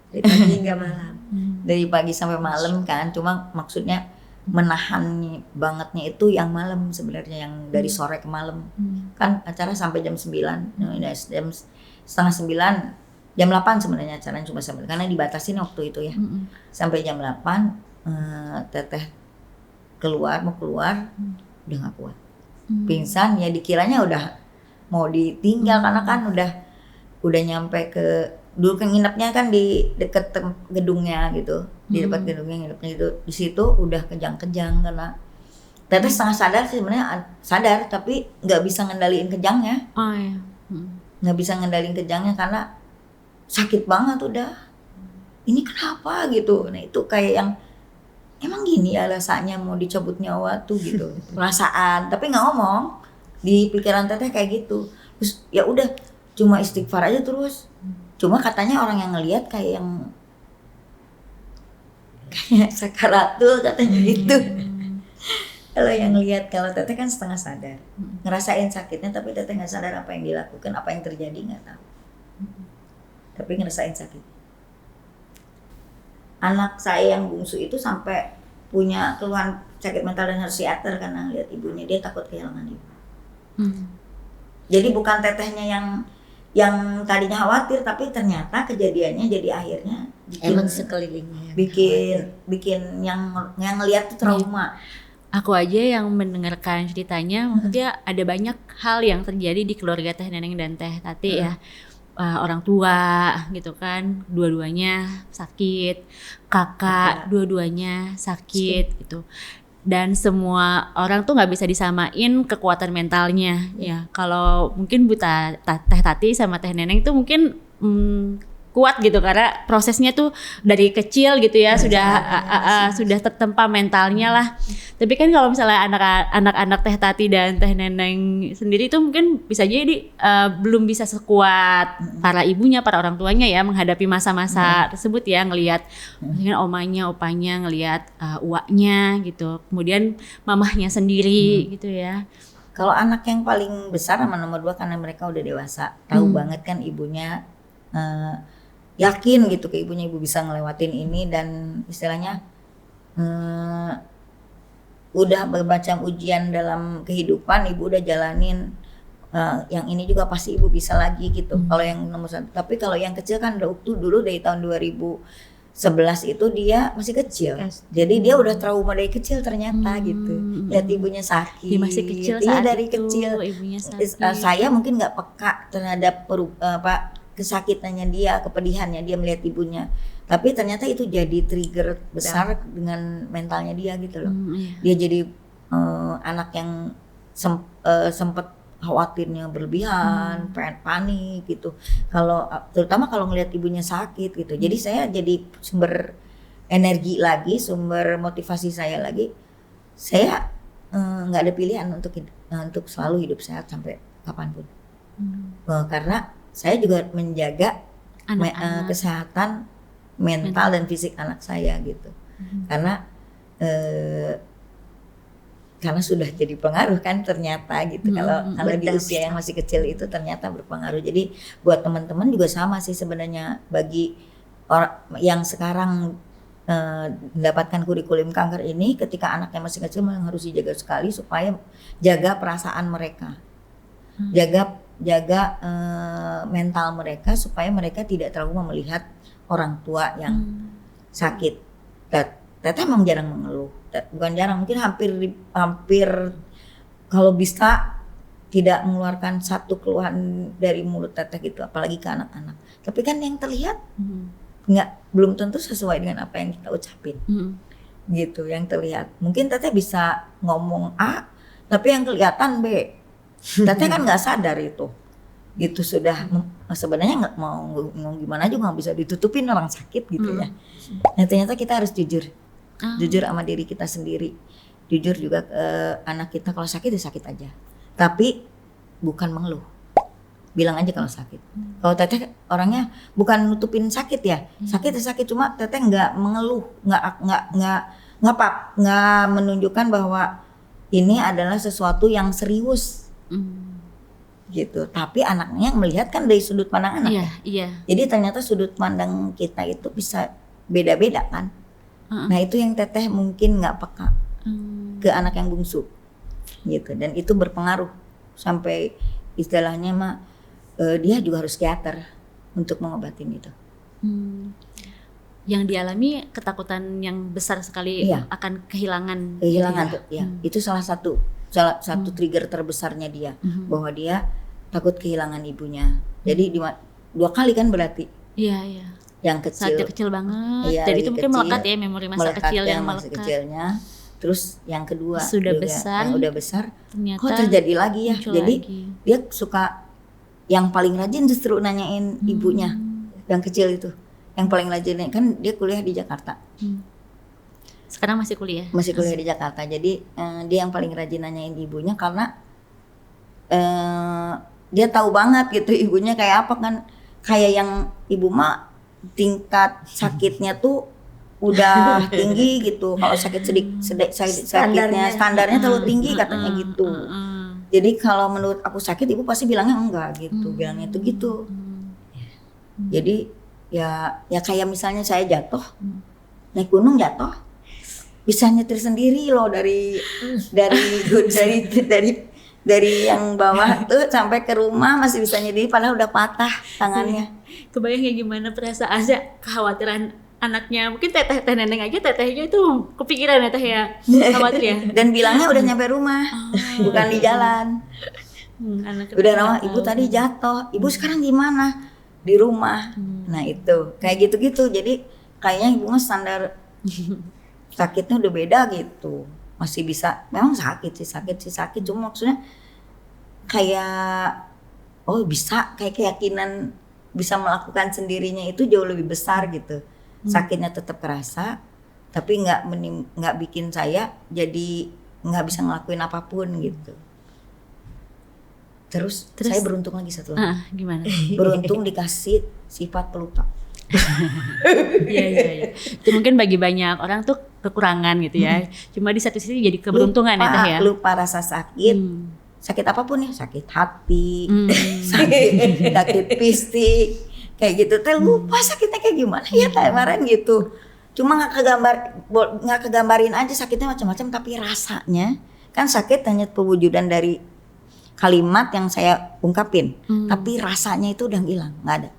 Dari pagi hingga malam. Dari pagi sampai malam kan. Cuma maksudnya menahan bangetnya itu yang malam sebenarnya, yang dari sore ke malam. Kan acara sampai jam 9. Nah, jam setengah 9, jam 8 sebenarnya acaranya cuma sampai, karena dibatasin waktu itu ya. Sampai jam 8 teteh mau keluar udah gak kuat. Pingsan ya, dikiranya udah mau ditinggal karena kan udah nyampe ke, dulu kan nginepnya kan di deket gedungnya gitu, di dekat gedungnya nginepnya gitu. Di situ udah kejang-kejang karena teteh setengah sadar sih sebenarnya, sadar tapi nggak bisa ngendaliin kejangnya, Oh iya. nggak bisa ngendaliin kejangnya karena sakit banget udah. Ini kenapa gitu? Nah itu kayak yang emang gini ya rasanya mau dicabut nyawa tuh gitu, perasaan tapi nggak ngomong, di pikiran teteh kayak gitu. Terus ya udah cuma istighfar aja terus. Cuma katanya orang yang ngelihat kayak sakaratul katanya gitu. Kalau yang ngelihat, kalau teteh kan setengah sadar, ngerasain sakitnya tapi teteh nggak sadar apa yang dilakukan, apa yang terjadi nggak tahu. Tapi ngerasain sakit. Anak saya yang bungsu itu sampai punya keluhan sakit mental dan harus psikiater karena lihat ibunya, dia takut kehilangan ibu. Jadi bukan tetehnya yang tadinya khawatir, tapi ternyata kejadiannya jadi akhirnya Emang sekelilingnya. bikin yang ngelihat tuh trauma. Aku aja yang mendengarkan ceritanya, maksudnya ada banyak hal yang terjadi di keluarga Teh Neneng dan Teh Tati ya. Orang tua gitu kan, dua-duanya sakit, kakak dua-duanya sakit gitu. Dan semua orang tuh nggak bisa disamain kekuatan mentalnya ya. Kalau mungkin Teh Tati sama Teh Neneng tuh mungkin kuat gitu karena prosesnya tuh dari kecil gitu ya, sudah tertempa mentalnya lah. Tapi kan kalau misalnya anak-anak Teh Tati dan Teh Neneng sendiri itu mungkin bisa jadi belum bisa sekuat para ibunya, para orang tuanya ya menghadapi masa-masa tersebut ya, ngelihat mungkin omanya, opanya, ngelihat uaknya gitu. Kemudian mamahnya sendiri gitu ya. Kalau anak yang paling besar sama nomor 2 karena mereka udah dewasa, tahu banget kan ibunya, yakin gitu ke ibunya, ibu bisa ngelewatin ini, dan istilahnya udah bermacam ujian dalam kehidupan ibu udah jalanin, yang ini juga pasti ibu bisa lagi gitu. Kalau yang nomor 1, tapi kalau yang kecil kan dulu dari tahun 2011 itu dia masih kecil, jadi dia udah trauma dari kecil ternyata gitu. Lihat ibunya sakit, Dia masih kecil dia saat dari itu, kecil. ibunya sakit. Saya mungkin nggak peka terhadap kesakitannya dia, kepedihannya dia melihat ibunya. Tapi ternyata itu jadi trigger besar dengan mentalnya dia gitu loh. Iya. Dia jadi anak yang sempet khawatirnya berlebihan, panik gitu. Terutama kalau ngelihat ibunya sakit gitu. Jadi saya jadi sumber energi lagi, sumber motivasi saya lagi. Saya nggak ada pilihan untuk selalu hidup sehat sampai kapanpun. Karena saya juga menjaga kesehatan mental dan fisik anak saya gitu. Karena sudah jadi pengaruh kan ternyata gitu. Kalau di usia yang masih kecil itu ternyata berpengaruh. Jadi buat teman-teman juga sama sih sebenarnya, bagi orang yang sekarang mendapatkan kurikulum kanker ini, ketika anaknya masih kecil memang harus dijaga sekali supaya jaga perasaan mereka, jaga mental mereka supaya mereka tidak trauma melihat orang tua yang sakit. Teteh emang jarang mengeluh, bukan jarang, mungkin hampir kalau bisa tidak mengeluarkan satu keluhan dari mulut teteh gitu, apalagi ke anak-anak. Tapi kan yang terlihat belum tentu sesuai dengan apa yang kita ucapin, gitu. Yang terlihat mungkin teteh bisa ngomong A, tapi yang kelihatan B. Teteh kan nggak sadar itu, gitu sudah sebenarnya nggak mau gimana juga nggak bisa ditutupin orang sakit gitu ya. Nah ternyata kita harus jujur sama diri kita sendiri, jujur juga ke anak kita. Kalau sakit ya sakit aja, tapi bukan mengeluh, bilang aja kalau sakit. Kalau teteh orangnya bukan nutupin sakit ya, sakit ya sakit, cuma teteh nggak mengeluh, nggak menunjukkan bahwa ini adalah sesuatu yang serius. Gitu. Tapi anaknya melihat kan dari sudut pandang anak. Iya. Jadi ternyata sudut pandang kita itu bisa beda-beda kan. Nah itu yang teteh mungkin nggak peka ke anak yang bungsu, gitu. Dan itu berpengaruh sampai istilahnya dia juga harus psikiater untuk mengobatin itu. Yang dialami ketakutan yang besar sekali akan kehilangan. Ya. Itu salah satu trigger terbesarnya dia, bahwa dia takut kehilangan ibunya. Jadi 2 kali kan berarti. Iya. Yang kecil. Saat dia kecil banget. Iya, jadi itu mungkin kecil, melekat ya, memori masa kecil yang masa melekat. kecilnya. Terus yang kedua sudah juga, besar. yang udah besar. Ternyata kok terjadi lagi ya. Jadi dia suka yang paling rajin justru nanyain ibunya yang kecil itu. Yang paling rajin kan dia kuliah di Jakarta. Sekarang masih kuliah? Masih kuliah di Jakarta. Jadi dia yang paling rajin nanyain ibunya karena dia tahu banget gitu ibunya kayak apa kan. Kayak yang ibu tingkat sakitnya tuh udah tinggi gitu. Kalau sakit sakitnya standarnya terlalu tinggi katanya gitu. Jadi kalau menurut aku sakit, ibu pasti bilangnya enggak gitu. Bilangnya tuh gitu. Jadi ya kayak misalnya saya jatuh, naik gunung jatuh, bisa nyetir sendiri loh dari yang bawah tuh sampai ke rumah masih bisa nyetir, padahal udah patah tangannya. Kebayang ya gimana perasaannya, kekhawatiran anaknya. Mungkin teteh neneng aja, tetehnya itu kepikiran ya teh ya, khawatir ya. Dan bilangnya udah nyampe rumah, bukan di jalan. Udah nama ibu tadi jatuh, ibu sekarang gimana? Di rumah. Nah itu kayak gitu-gitu. Jadi kayaknya ibu mah standar sakitnya udah beda gitu. Masih bisa, memang sakit, cuma maksudnya kayak bisa, kayak keyakinan bisa melakukan sendirinya itu jauh lebih besar gitu. Sakitnya tetap kerasa, tapi nggak bikin saya jadi nggak bisa ngelakuin apapun gitu. Terus saya beruntung lagi satu lagi. Gimana? Beruntung dikasih sifat pelupa. Iya. Itu mungkin bagi banyak orang tuh kekurangan gitu ya. Cuma di satu sisi jadi keberuntungan ya teh ya. Lupa rasa sakit. Sakit apapun ya, sakit hati, sakit fisik, kayak gitu. Teh lupa sakitnya kayak gimana ya kemarin gitu. Cuma nggak kegambarin aja sakitnya macam-macam, tapi rasanya kan sakit hanya pewujudan dari kalimat yang saya ungkapin, tapi rasanya itu udah hilang, nggak ada.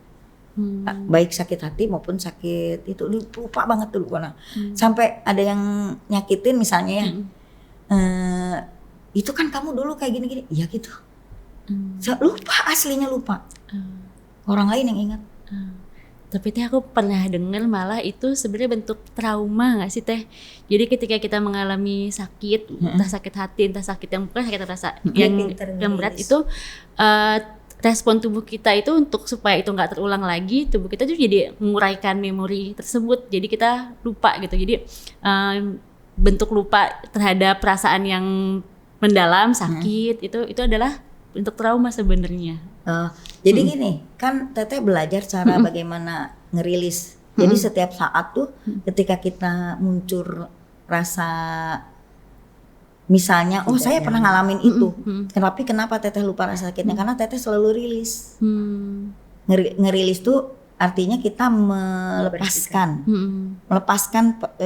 Baik sakit hati maupun sakit itu lupa banget dulu karena sampai ada yang nyakitin misalnya ya, itu kan kamu dulu kayak gini-gini, iya gitu. Lupa, aslinya lupa. Orang lain yang ingat. Tapi Teh, aku pernah dengar malah itu sebenarnya bentuk trauma nggak sih Teh? Jadi ketika kita mengalami sakit, entah sakit hati, entah sakit yang bukan sakit rasa, yang berat itu, respon tubuh kita itu untuk supaya itu nggak terulang lagi, tubuh kita tuh jadi menguraikan memori tersebut. Jadi kita lupa gitu. Jadi bentuk lupa terhadap perasaan yang mendalam, sakit, itu adalah bentuk trauma sebenarnya. Jadi gini, kan Teteh belajar cara bagaimana ngerilis. Jadi setiap saat tuh ketika kita muncul rasa, misalnya, saya pernah ngalamin itu. Tapi kenapa Teteh lupa rasa sakitnya? Karena Teteh selalu rilis. Ngerilis tuh artinya kita melepaskan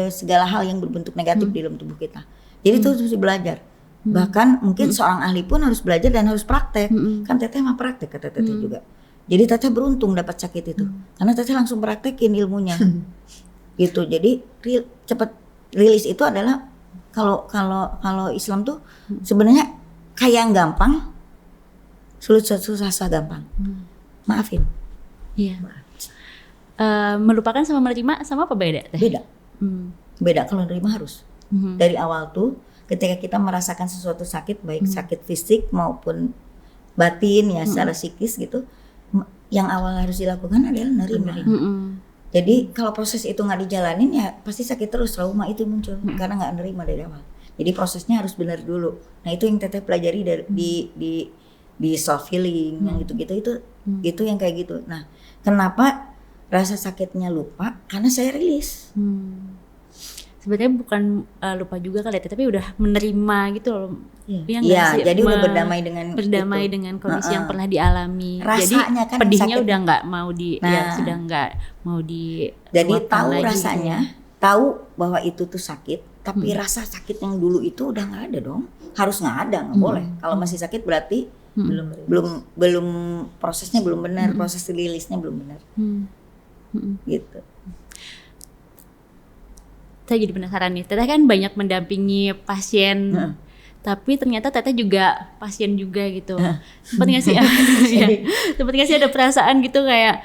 segala hal yang berbentuk negatif di dalam tubuh kita. Jadi itu harus belajar. Bahkan mungkin seorang ahli pun harus belajar dan harus praktek. Kan Teteh mah praktek, kata Teteh juga. Jadi Teteh beruntung dapat sakit itu, karena Teteh langsung praktekin ilmunya. Gitu. Jadi cepat rilis itu adalah kalau Islam tuh sebenarnya kayak yang gampang, susah gampang. Maafin. Iya. Melupakan sama menerima sama apa beda Teh? Beda. Kalau menerima harus dari awal tuh. Ketika kita merasakan sesuatu sakit, baik sakit fisik maupun batin ya, secara psikis gitu, yang awal harus dilakukan adalah nerima. Jadi kalau proses itu nggak dijalanin ya pasti sakit terus, trauma itu muncul karena nggak nerima dari awal. Jadi prosesnya harus benar dulu. Nah itu yang Teteh pelajari dari di self healing yang gitu-gitu itu yang kayak gitu. Nah kenapa rasa sakitnya lupa? Karena saya rilis. Sebenarnya bukan lupa juga kali ya, tapi udah menerima gitu loh. Iya, jadi udah berdamai dengan kondisi yang pernah dialami. Rasanya jadi kan pedihnya sakit. udah nggak mau sudah nggak mau di. Jadi tahu lagi rasanya, tahu bahwa itu tuh sakit, tapi rasa sakit yang dulu itu udah nggak ada dong. Harus nggak ada, nggak boleh. Kalau masih sakit berarti belum prosesnya belum benar, proses rilisnya belum benar. Gitu. Saya jadi penasaran nih, Teteh kan banyak mendampingi pasien, tapi ternyata Teteh juga pasien juga gitu. Sempet nggak sih? Sempet nggak sih ada perasaan gitu kayak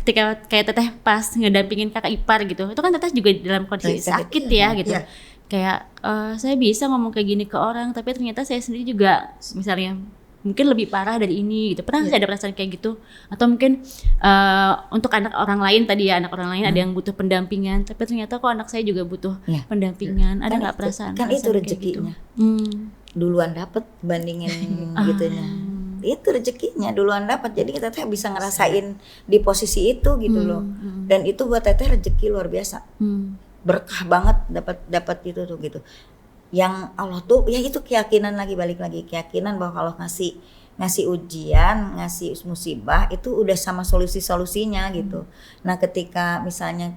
ketika kayak Teteh pas ngedampingin kakak ipar gitu, itu kan Teteh juga dalam kondisi sakit ya gitu. Kayak saya bisa ngomong kayak gini ke orang, tapi ternyata saya sendiri juga misalnya mungkin lebih parah dari ini gitu. Pernah saya ada perasaan kayak gitu? Atau mungkin untuk anak orang lain tadi ya, anak orang lain ada yang butuh pendampingan, tapi ternyata kok anak saya juga butuh pendampingan. Ada nggak perasaan? Kan itu rezekinya. Duluan dapat bandingin gitunya. Itu rezekinya duluan dapat. Jadi kita Teteh bisa ngerasain di posisi itu gitu loh. Dan itu buat Teteh rezeki luar biasa. Berkah banget dapat itu tuh gitu. Yang Allah tuh ya itu keyakinan balik lagi keyakinan bahwa kalau ngasih ujian, ngasih musibah itu udah sama solusinya gitu. Nah ketika misalnya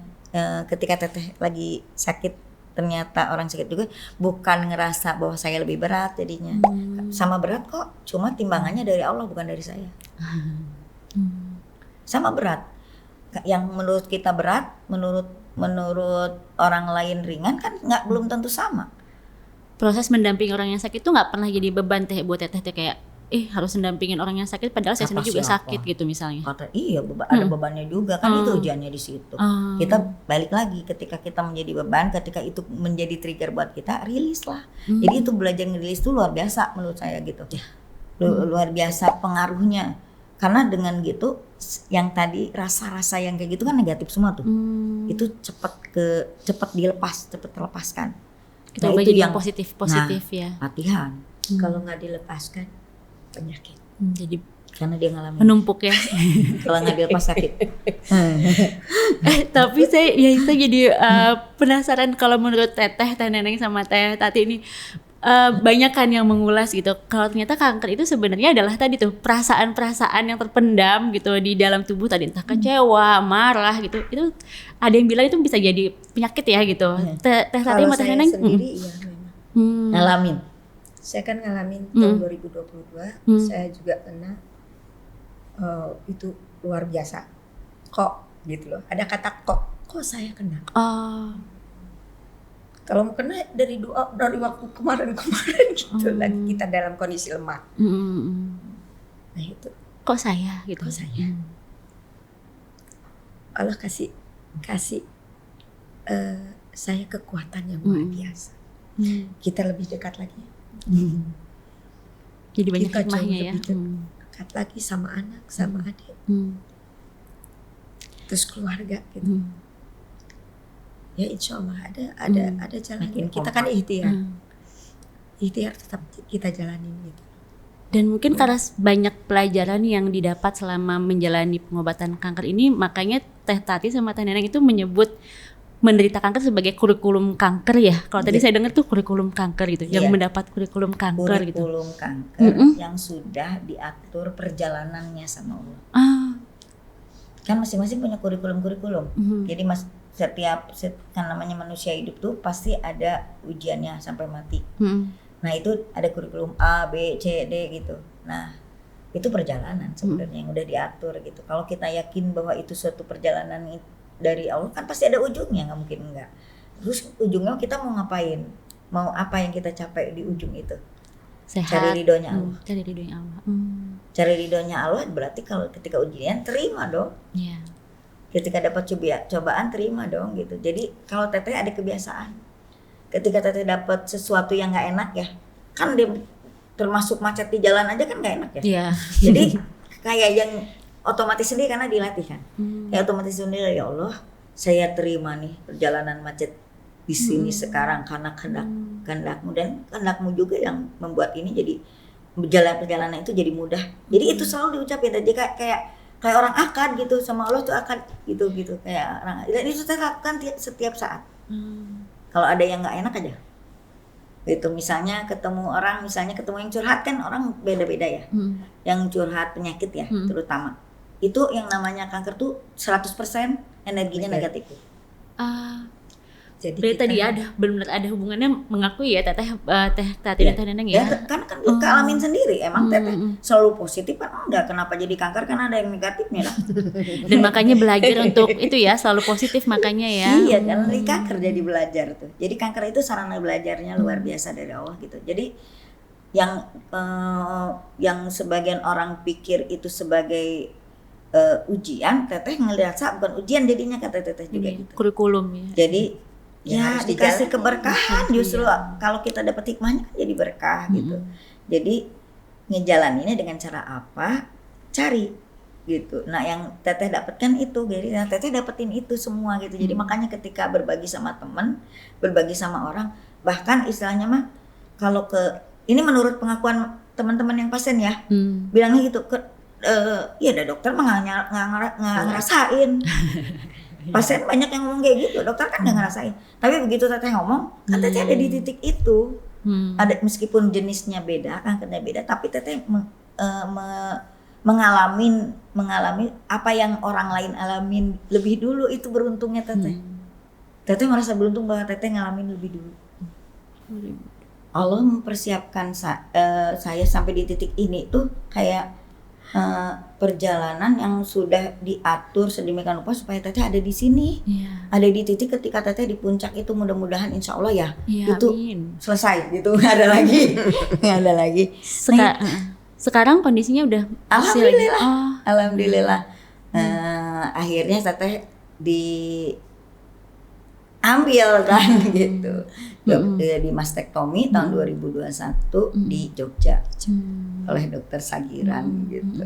ketika Teteh lagi sakit, ternyata orang sakit juga bukan ngerasa bahwa saya lebih berat jadinya. Sama berat kok, cuma timbangannya dari Allah bukan dari saya. Sama berat. Yang menurut kita berat, menurut orang lain ringan kan belum tentu sama. Proses mendampingi orang yang sakit itu nggak pernah jadi beban Teh buat Teteh kayak harus mendampingin orang yang sakit padahal saya sendiri juga sakit gitu misalnya. Iya ada bebannya juga kan itu ujiannya di situ. Kita balik lagi ketika kita menjadi beban, ketika itu menjadi trigger buat kita, rilis lah. Jadi itu belajar ngerilis itu luar biasa menurut saya gitu. Luar biasa pengaruhnya. Karena dengan gitu yang tadi rasa-rasa yang kayak gitu kan negatif semua tuh. Itu cepat dilepas, cepat terlepaskan. Kita ubah jadi yang positif ya. Latihan. Kalau nggak dilepaskan penyakit. Jadi karena dia ngalamin menumpuk ya. Kalau nggak dilepas sakit. Tapi saya jadi penasaran kalau menurut Teteh Neneng sama Teh Tati ini banyak kan yang mengulas gitu. Kalau ternyata kanker itu sebenarnya adalah tadi tuh perasaan-perasaan yang terpendam gitu di dalam tubuh tadi, entah kecewa, marah gitu. Itu ada yang bilang itu bisa jadi penyakit ya gitu. Teh Tati sama Teh Neneng sendiri ya memang. Ngalamin. Saya kan ngalamin tahun 2022, saya juga kena itu luar biasa. Kok gitu loh. Ada kata kok saya kena. Kalau mau kena dari waktu kemarin gitu lagi kita dalam kondisi lemah. Nah itu. Kok saya gitu. Kok saya. Allah kasih saya kekuatan yang luar biasa. Kita lebih dekat lagi. Jadi banyak Kita jauh hikmahnya ya. lebih dekat lagi sama anak, sama adik, terus keluarga gitu. Ya insya Allah ada jalan. Makin Kita kan ikhtiar tetap kita jalanin gitu. Dan mungkin karena banyak pelajaran yang didapat selama menjalani pengobatan kanker ini, makanya Teh Tati sama Teh Neneng itu menyebut menderita kanker sebagai kurikulum kanker ya. Kalau tadi saya dengar tuh kurikulum kanker gitu, yang mendapat kurikulum kanker gitu. Kurikulum kanker yang sudah diatur perjalanannya sama Allah. Kan masing-masing punya kurikulum. Jadi kan namanya manusia hidup tuh pasti ada ujiannya sampai mati. Nah itu ada kurikulum A, B, C, D gitu. Nah itu perjalanan sebenarnya yang udah diatur gitu. Kalau kita yakin bahwa itu suatu perjalanan dari Allah kan pasti ada ujungnya, nggak mungkin enggak. Terus ujungnya kita mau ngapain? Mau apa yang kita capai di ujung itu? Sehat. Cari ridhonya Allah. Cari ridhonya Allah. Cari ridhonya Allah berarti kalau ketika ujian terima dong. Iya. Ketika dapat cobaan terima dong gitu. Jadi kalau Teteh ada kebiasaan. Ketika Teteh dapat sesuatu yang nggak enak ya, kan dia termasuk macet di jalan aja kan nggak enak ya. Iya. Jadi kayak yang otomatis sendiri karena dilatih kan. Ya otomatis sendiri, ya Allah, saya terima nih perjalanan macet di sini sekarang karena kehendakmu dan kehendakmu juga yang membuat ini jadi perjalanan itu jadi mudah. Jadi itu selalu diucapin. Jadi kayak orang akad gitu sama Allah tuh akad gitu kayak orang. Dan itu saya lakukan setiap saat. Kalau ada yang nggak enak aja. Itu misalnya ketemu yang curhat kan orang beda-beda ya. Yang curhat penyakit ya terutama. Itu yang namanya kanker tuh 100% energinya negatif. Jadi berarti tadi benar-benar ada hubungannya mengakui ya Teh Tati dan Teh Neneng ya. Kan kealamin sendiri emang Teteh selalu positif kan enggak, kenapa jadi kanker kan ada yang negatifnya lah. Dan makanya belajar untuk itu ya, selalu positif makanya ya. Iya kan dari kanker jadi belajar tuh. Jadi kanker itu sarana belajarnya luar biasa dari Allah gitu. Jadi yang sebagian orang pikir itu sebagai ujian, Teteh ngelihat bukan ujian jadinya kata Teteh juga gitu. Kurikulum ya. Jadi ya dikasih keberkahan justru kalau kita dapat hikmahnya kan jadi berkah gitu. Jadi ngejalaninnya dengan cara apa? Cari gitu. Nah yang Teteh dapatkan itu, jadi Teteh dapetin itu semua gitu. Jadi makanya ketika berbagi sama teman, berbagi sama orang, bahkan istilahnya mah kalau ini menurut pengakuan teman-teman yang pasien ya, bilangnya gitu ya ada dokter mah nggak ngerasain. Pasien banyak yang ngomong kayak gitu, dokter kan nggak ngerasain. Tapi begitu Teteh ngomong, kan Teteh ada di titik itu. Ada meskipun jenisnya beda, kankernya beda, tapi Teteh mengalami apa yang orang lain alamin lebih dulu. Itu beruntungnya Teteh. Teteh merasa beruntung bahwa Teteh ngalamin lebih dulu. Allah mempersiapkan saya sampai di titik ini tuh kayak perjalanan yang sudah diatur sedemikian rupa supaya Teteh ada di sini, ada di titik ketika Teteh di puncak itu mudah-mudahan insya Allah ya itu selesai gitu, nggak ada lagi, nggak ada lagi. Sekarang kondisinya udah alhamdulillah, alhamdulillah. Akhirnya Teteh diambil kan gitu, di mastektomi tahun 2021 di Jogja oleh dokter Sagiran gitu.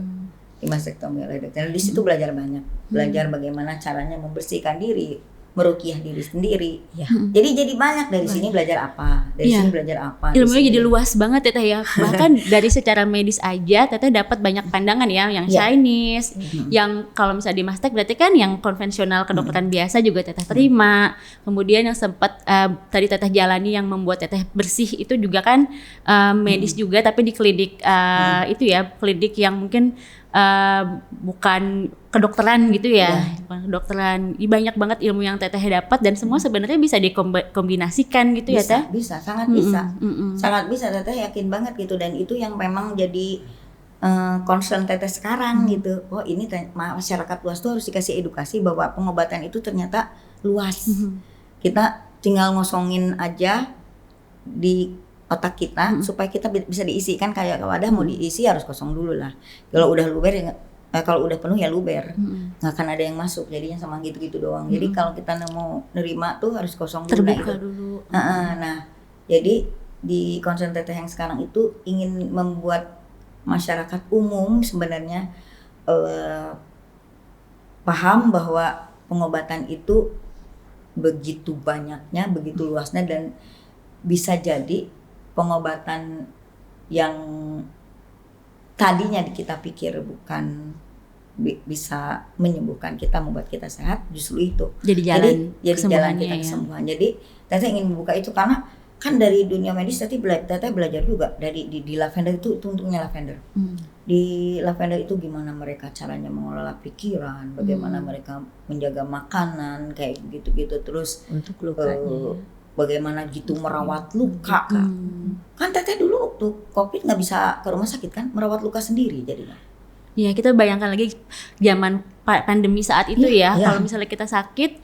Di mastektomi oleh dokter. Di situ belajar banyak, belajar bagaimana caranya membersihkan diri, meruqyah diri sendiri. Jadi banyak dari sini belajar apa, dari sini belajar apa. Ilmunya jadi luas banget ya Teh ya. Bahkan dari secara medis aja Teteh dapat banyak pandangan ya, yang Chinese, yang kalau misalnya di mastek berarti kan yang konvensional kedokteran biasa juga Teteh terima. Kemudian yang sempat tadi Teteh jalani yang membuat Teteh bersih itu juga kan medis juga, tapi di klinik itu ya, klinik yang mungkin bukan kedokteran gitu ya, bukan kedokteran. Banyak banget ilmu yang Teteh dapat dan semua sebenarnya bisa dikombinasikan gitu ya Teh? Bisa, sangat bisa, sangat bisa. Teteh yakin banget gitu, dan itu yang memang jadi concern Teteh sekarang gitu. Oh ini masyarakat luas tuh harus dikasih edukasi bahwa pengobatan itu ternyata luas. Kita tinggal ngosongin aja di otak kita supaya kita bisa diisi kan, kayak wadah mau diisi harus kosong dulu lah. Kalau udah luber ya Kalau udah penuh ya luber, nggak akan ada yang masuk, jadinya sama gitu-gitu doang. Jadi kalau kita mau nerima tuh harus kosong dulu. Terbuka dulu. Nah, jadi di konsen teteh yang sekarang itu ingin membuat masyarakat umum sebenarnya paham bahwa pengobatan itu begitu banyaknya, begitu luasnya, dan bisa jadi pengobatan yang tadinya kita pikir bukan bisa menyembuhkan kita, membuat kita sehat, justru itu Jadi jalan kita kesembuhan. Jadi teteh ingin membuka itu karena kan dari dunia medis teteh belajar juga dari di lavender itu untungnya lavender. Di lavender itu gimana mereka caranya mengelola pikiran, bagaimana mereka menjaga makanan kayak gitu-gitu, terus Untuk lukanya. bagaimana gitu merawat luka. Kan teteh dulu waktu COVID nggak bisa ke rumah sakit kan, merawat luka sendiri jadinya. Ya, kita bayangkan lagi zaman pandemi saat itu ya. Iya. Kalau misalnya kita sakit,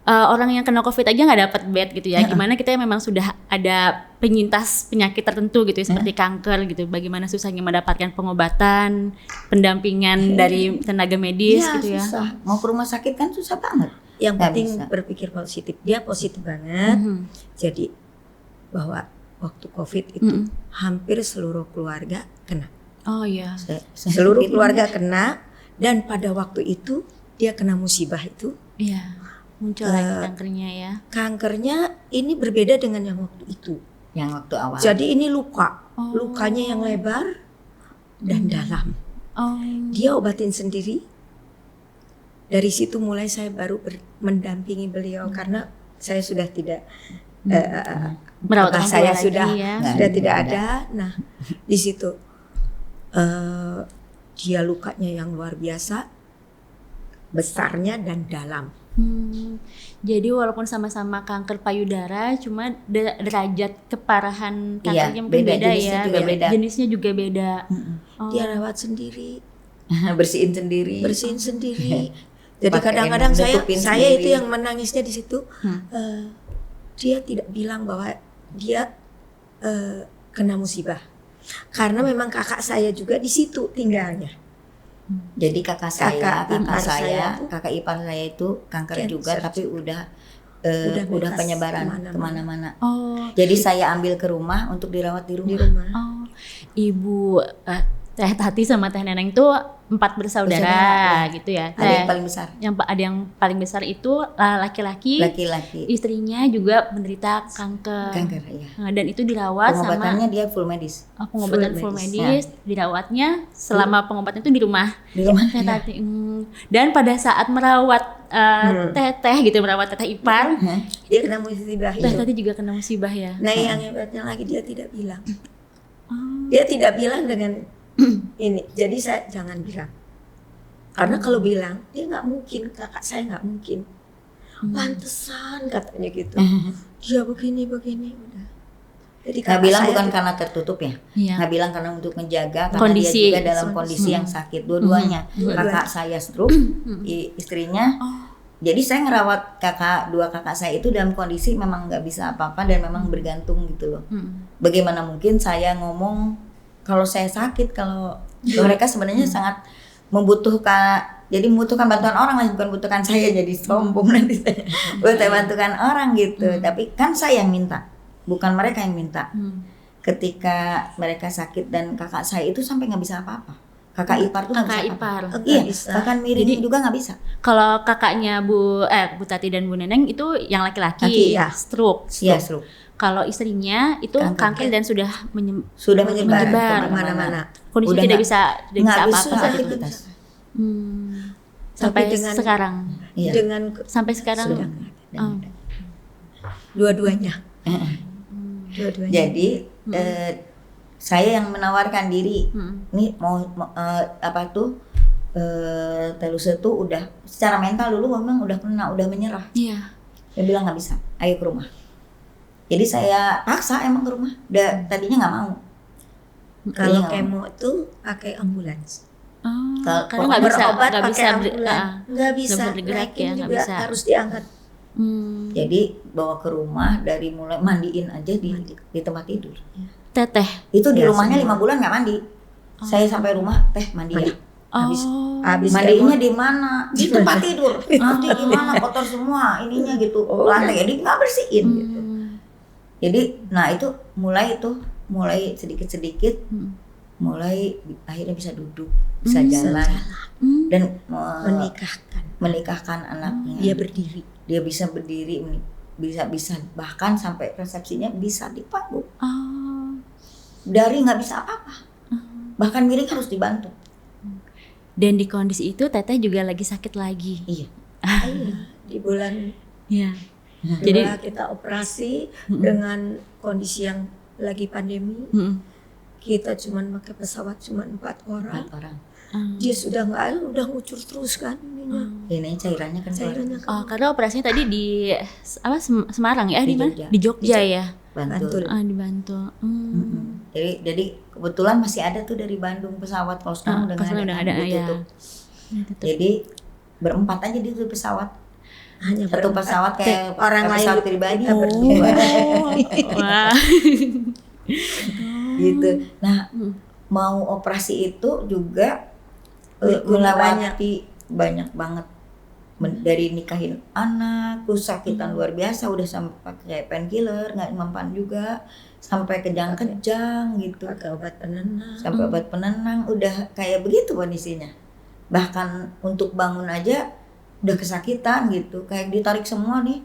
orang yang kena COVID aja nggak dapat bed gitu ya. Gimana kita memang sudah ada penyintas penyakit tertentu gitu ya, seperti kanker gitu. Bagaimana susahnya mendapatkan pengobatan, pendampingan dari tenaga medis gitu ya. Susah. Mau ke rumah sakit kan susah banget. Yang Nggak penting bisa. berpikir positif. Dia positif banget. Jadi bahwa waktu COVID itu hampir seluruh keluarga kena. Oh iya. Seluruh keluarga kena, dan pada waktu itu dia kena musibah itu. Iya. Muncul lagi kankernya ya. Kankernya ini berbeda dengan yang waktu itu. Yang waktu awal. Jadi ini luka. Lukanya yang lebar dan dalam. Oh. Dia obatin sendiri. Dari situ mulai saya baru mendampingi beliau karena saya sudah tidak Merawat kakak orang saya tua sudah lagi ya. sudah tidak ada. Nah, di situ dia lukanya yang luar biasa, besarnya dan dalam. Jadi walaupun sama-sama kanker payudara, cuma derajat keparahan kankernya mungkin beda, beda jenisnya ya. juga beda. Jenisnya juga beda. Dia rawat sendiri, Bersihin sendiri. bersihin sendiri. Jadi Pakai kadang-kadang nutupin saya sendiri. itu yang menangisnya di situ. Dia tidak bilang bahwa dia kena musibah, karena memang kakak saya juga di situ tinggalnya. Jadi kakak Kakak ipar saya tuh kakak ipar saya itu kanker cancer juga, tapi udah bebas penyebaran kemana-mana. kemana-mana. Oh, Jadi saya ambil ke rumah untuk dirawat di Di rumah. rumah. oh. Ibu Teh Tati sama Teh Neneng tuh 4 bersaudara Bersaudara, gitu ya. Ada yang paling besar, Ada yang paling besar itu laki-laki. laki-laki. Istrinya juga menderita kanker. Kanker ya. Nah, dan itu dirawat sama Pengobatannya dia full medis. pengobatan full medis, dirawatnya selama pengobatan itu di rumah. Di rumah. Teh Tati. Dan pada saat merawat teteh gitu, merawat teteh ipar, Dia kena musibah Teh itu. Tati juga kena musibah ya. Nah, yang hebatnya lagi dia tidak bilang. Dia tidak bilang dengan ini. Jadi saya jangan bilang. Karena kalau bilang, dia nggak mungkin, kakak saya nggak mungkin. Pantesan katanya gitu. Dia begini udah. Jadi Nggak kakak bilang saya bukan tuh- karena tertutup ya. Iya. Nggak bilang karena untuk menjaga, karena Kondisi. dia juga dalam kondisi yang sakit. Dua-duanya. Kakak saya stroke, istrinya. Jadi saya ngerawat dua kakak saya itu dalam kondisi memang nggak bisa apa-apa dan memang bergantung gitu loh. Bagaimana mungkin saya ngomong kalau saya sakit, kalau mereka sebenarnya sangat membutuhkan, jadi membutuhkan bantuan orang lah, bukan membutuhkan saya jadi sombong nanti saya bantuan orang gitu. Tapi kan saya yang minta, bukan mereka yang minta. Ketika mereka sakit dan kakak saya itu sampai nggak bisa apa-apa. Kakak ipar tuh nggak Kakak bisa ipar. apa-apa. Nggak Iya, bisa. bahkan miring juga nggak bisa. Kalau kakaknya Bu Tati dan Bu Neneng itu yang laki-laki, Laki, ya. stroke. Iya, stroke. Kalau istrinya itu kanker dan sudah Sudah menyebar kemana-mana. kondisi Udah tidak nggak- bisa nggak apa-apa. bisa aktivitas. Sampai Tapi dengan- sekarang. Iya. Dengan Sampai sekarang. Sudah. Oh. dua-duanya. Dua-duanya. Jadi saya yang menawarkan diri, nih mau apa tuh Teluse tuh udah secara mental dulu memang udah menyerah. Iya. Dia bilang nggak bisa, ayo ke rumah. Jadi saya paksa emang ke rumah. Tadinya nggak mau. Kalau Iya. kemo tuh pakai ambulans. Oh, Kalau karena nggak bisa Berobat nggak pakai bisa ambulans. Nggak bisa. bergerak Naikin ya, nggak juga bisa. harus diangkat. Jadi bawa ke rumah dari mulai mandiin aja di tempat tidur. Teteh. Itu di Ya, rumahnya semua. 5 bulan nggak mandi. Saya sampai rumah teh mandi ya. Habis Habis mandinya di mana? Di tempat tidur. Nanti gimana kotor semua ininya gitu. Lantai jadi nggak bersihin gitu. Jadi nah itu mulai sedikit-sedikit mulai akhirnya bisa duduk, bisa jalan dan menikahkan anaknya. Dia bisa berdiri, bisa bahkan sampai resepsinya bisa di panggung. Dari nggak bisa apa-apa, bahkan miring harus dibantu. Dan di kondisi itu Teteh juga lagi sakit lagi. Iya. Di bulan Iya. jadi kita operasi dengan kondisi yang lagi pandemi. Kita cuman pakai pesawat cuma 4 orang. Dia sudah nggak ada, udah ngucur terus kan ininya. Ini cairannya kan Karena operasinya tadi di Semarang ya, di mana? Di Jogja ya. Bantul. Di Bantul. Jadi kebetulan masih ada tuh dari Bandung pesawat, kalau sekarang udah ada ya. Jadi berempat aja di tuh pesawat. Hanya satu pesawat kayak orang pesawat lain pribadi. Wah. Gitu. Nah, mau operasi itu juga melewati banyak banget. Dari nikahin anak, kesakitan luar biasa, udah sampai pakai painkiller, nggak mempan juga, sampai kejang-kejang gitu. Pakai obat penenang. Sampai obat penenang, udah kayak begitu kondisinya. Bahkan untuk bangun aja udah kesakitan gitu, kayak ditarik semua nih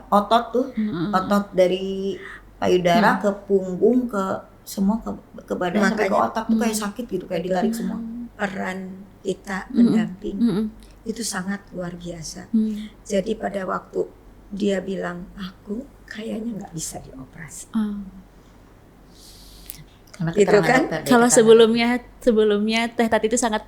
otot tuh, otot dari payudara ke punggung ke semua ke badan sampai ke otak tuh kayak sakit gitu, kayak ditarik semua. Peran kita mendamping itu sangat luar biasa. Jadi pada waktu dia bilang aku kayaknya nggak bisa dioperasi. Karena gitu kan? Kalau sebelumnya Teh Tati itu sangat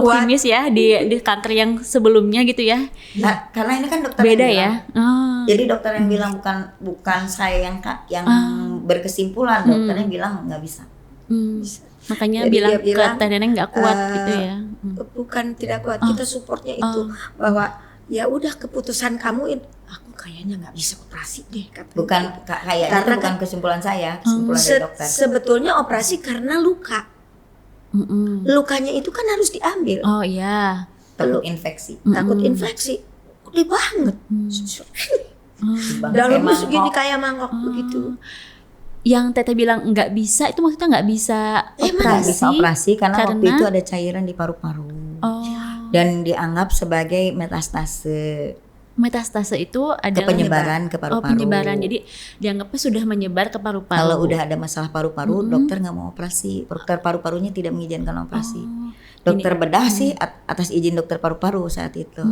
optimis ya di kanker yang sebelumnya gitu ya. Nah, karena ini kan dokter beda yang bilang, jadi dokter yang bilang bukan saya yang berkesimpulan, dokternya bilang nggak bisa. Makanya Jadi bilang dia ke Teh Neneng nggak kuat gitu ya. Bukan tidak kuat, kita supportnya itu bahwa ya udah keputusan kamu aku kayaknya nggak bisa operasi deh katanya. Bukan kayaknya, karena itu bukan kesimpulan saya, kesimpulan dari dokter. Sebetulnya operasi karena luka. Lukanya itu kan harus diambil. Oh iya. Takut infeksi. Takut infeksi. Udah banget. Dalamnya segini kayak mangkok begitu. Yang Teteh bilang nggak bisa itu maksudnya nggak bisa operasi? Nggak bisa operasi karena waktu itu ada cairan di paru-paru. Dan dianggap sebagai metastase. Metastase itu adalah penyebaran ke paru-paru. Penyebaran. Jadi dianggapnya sudah menyebar ke paru-paru. Kalau udah ada masalah paru-paru, dokter nggak mau operasi. Dokter paru-parunya tidak mengizinkan operasi. Dokter bedah sih atas izin dokter paru-paru saat itu.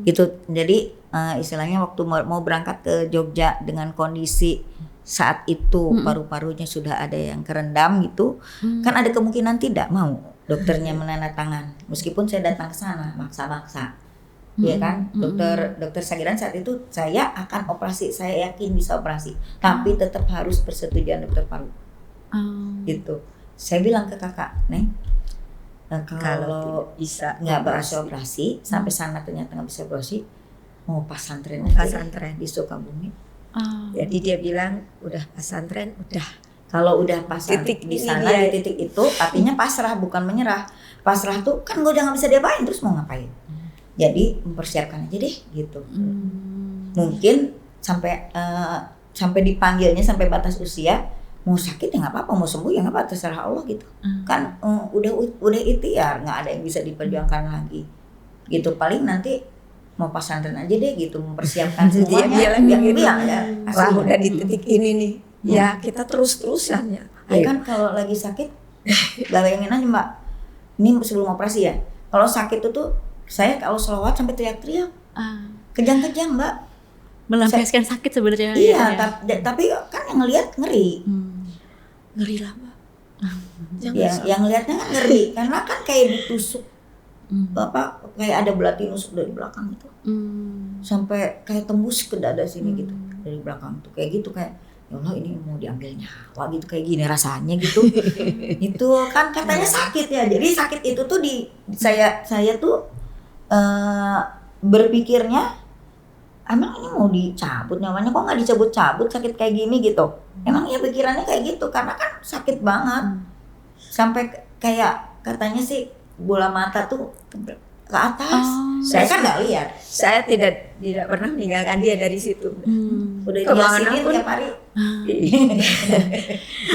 Gitu. Jadi istilahnya waktu mau berangkat ke Jogja dengan kondisi saat itu paru-parunya sudah ada yang kerendam gitu, kan ada kemungkinan tidak mau dokternya menandatangan. Meskipun saya datang ke sana maksa-maksa. Ya kan, dokter Sagiran saat itu saya akan operasi, saya yakin bisa operasi, tapi tetap harus persetujuan dokter paru. Gitu. Saya bilang ke kakak, Neng, kalau bisa nggak berhasil operasi, sampai sana ternyata nggak bisa operasi, mau pasantren aja di Sukabumi. Jadi dia bilang udah pasantren, udah. Kalau udah pasantren di sana di titik itu, artinya pasrah, bukan menyerah. Pasrah tuh kan gue udah nggak bisa diapain, terus mau ngapain? Jadi mempersiapkan aja deh gitu. Mungkin sampai dipanggilnya sampai batas usia, mau sakit ya nggak apa-apa, mau sembuh ya nggak apa-apa, terserah Allah gitu. Kan udah ikhtiar, nggak ada yang bisa diperjuangkan lagi. Gitu, paling nanti mau pasantren aja deh gitu, mempersiapkan semuanya. Wah udah di titik ini nih. Ya kita terus-terusan ya. Kan kalau lagi sakit, bayangin aja Mbak, ini sebelum operasi ya. Kalau sakit itu tuh saya kalau selawat sampai teriak-teriak, kejang-kejang Mbak. Melampiaskan sakit sebenarnya. Iya, tapi kan yang ngelihat ngeri. Ngeri lah Mbak. Yang ngelihatnya kan ngeri, karena kan kayak ditusuk. Bapak kayak ada belati nusuk dari belakang itu, sampai kayak tembus ke dada sini gitu dari belakang tuh, kayak gitu, kayak ya Allah ini mau diambil nyawa gitu, kayak gini rasanya gitu. Itu kan katanya sakit ya, jadi sakit itu tuh saya tuh berpikirnya emang ini mau dicabut nyawanya, kok nggak dicabut-cabut, sakit kayak gini gitu. Emang ya pikirannya kayak gitu, karena kan sakit banget, sampai kayak katanya sih bola mata tuh ke atas. Saya kan nggak lihat. Saya tidak pernah meninggalkan dia dari situ. Udah Kemana diasinin pun. tiap hari. Ditemenin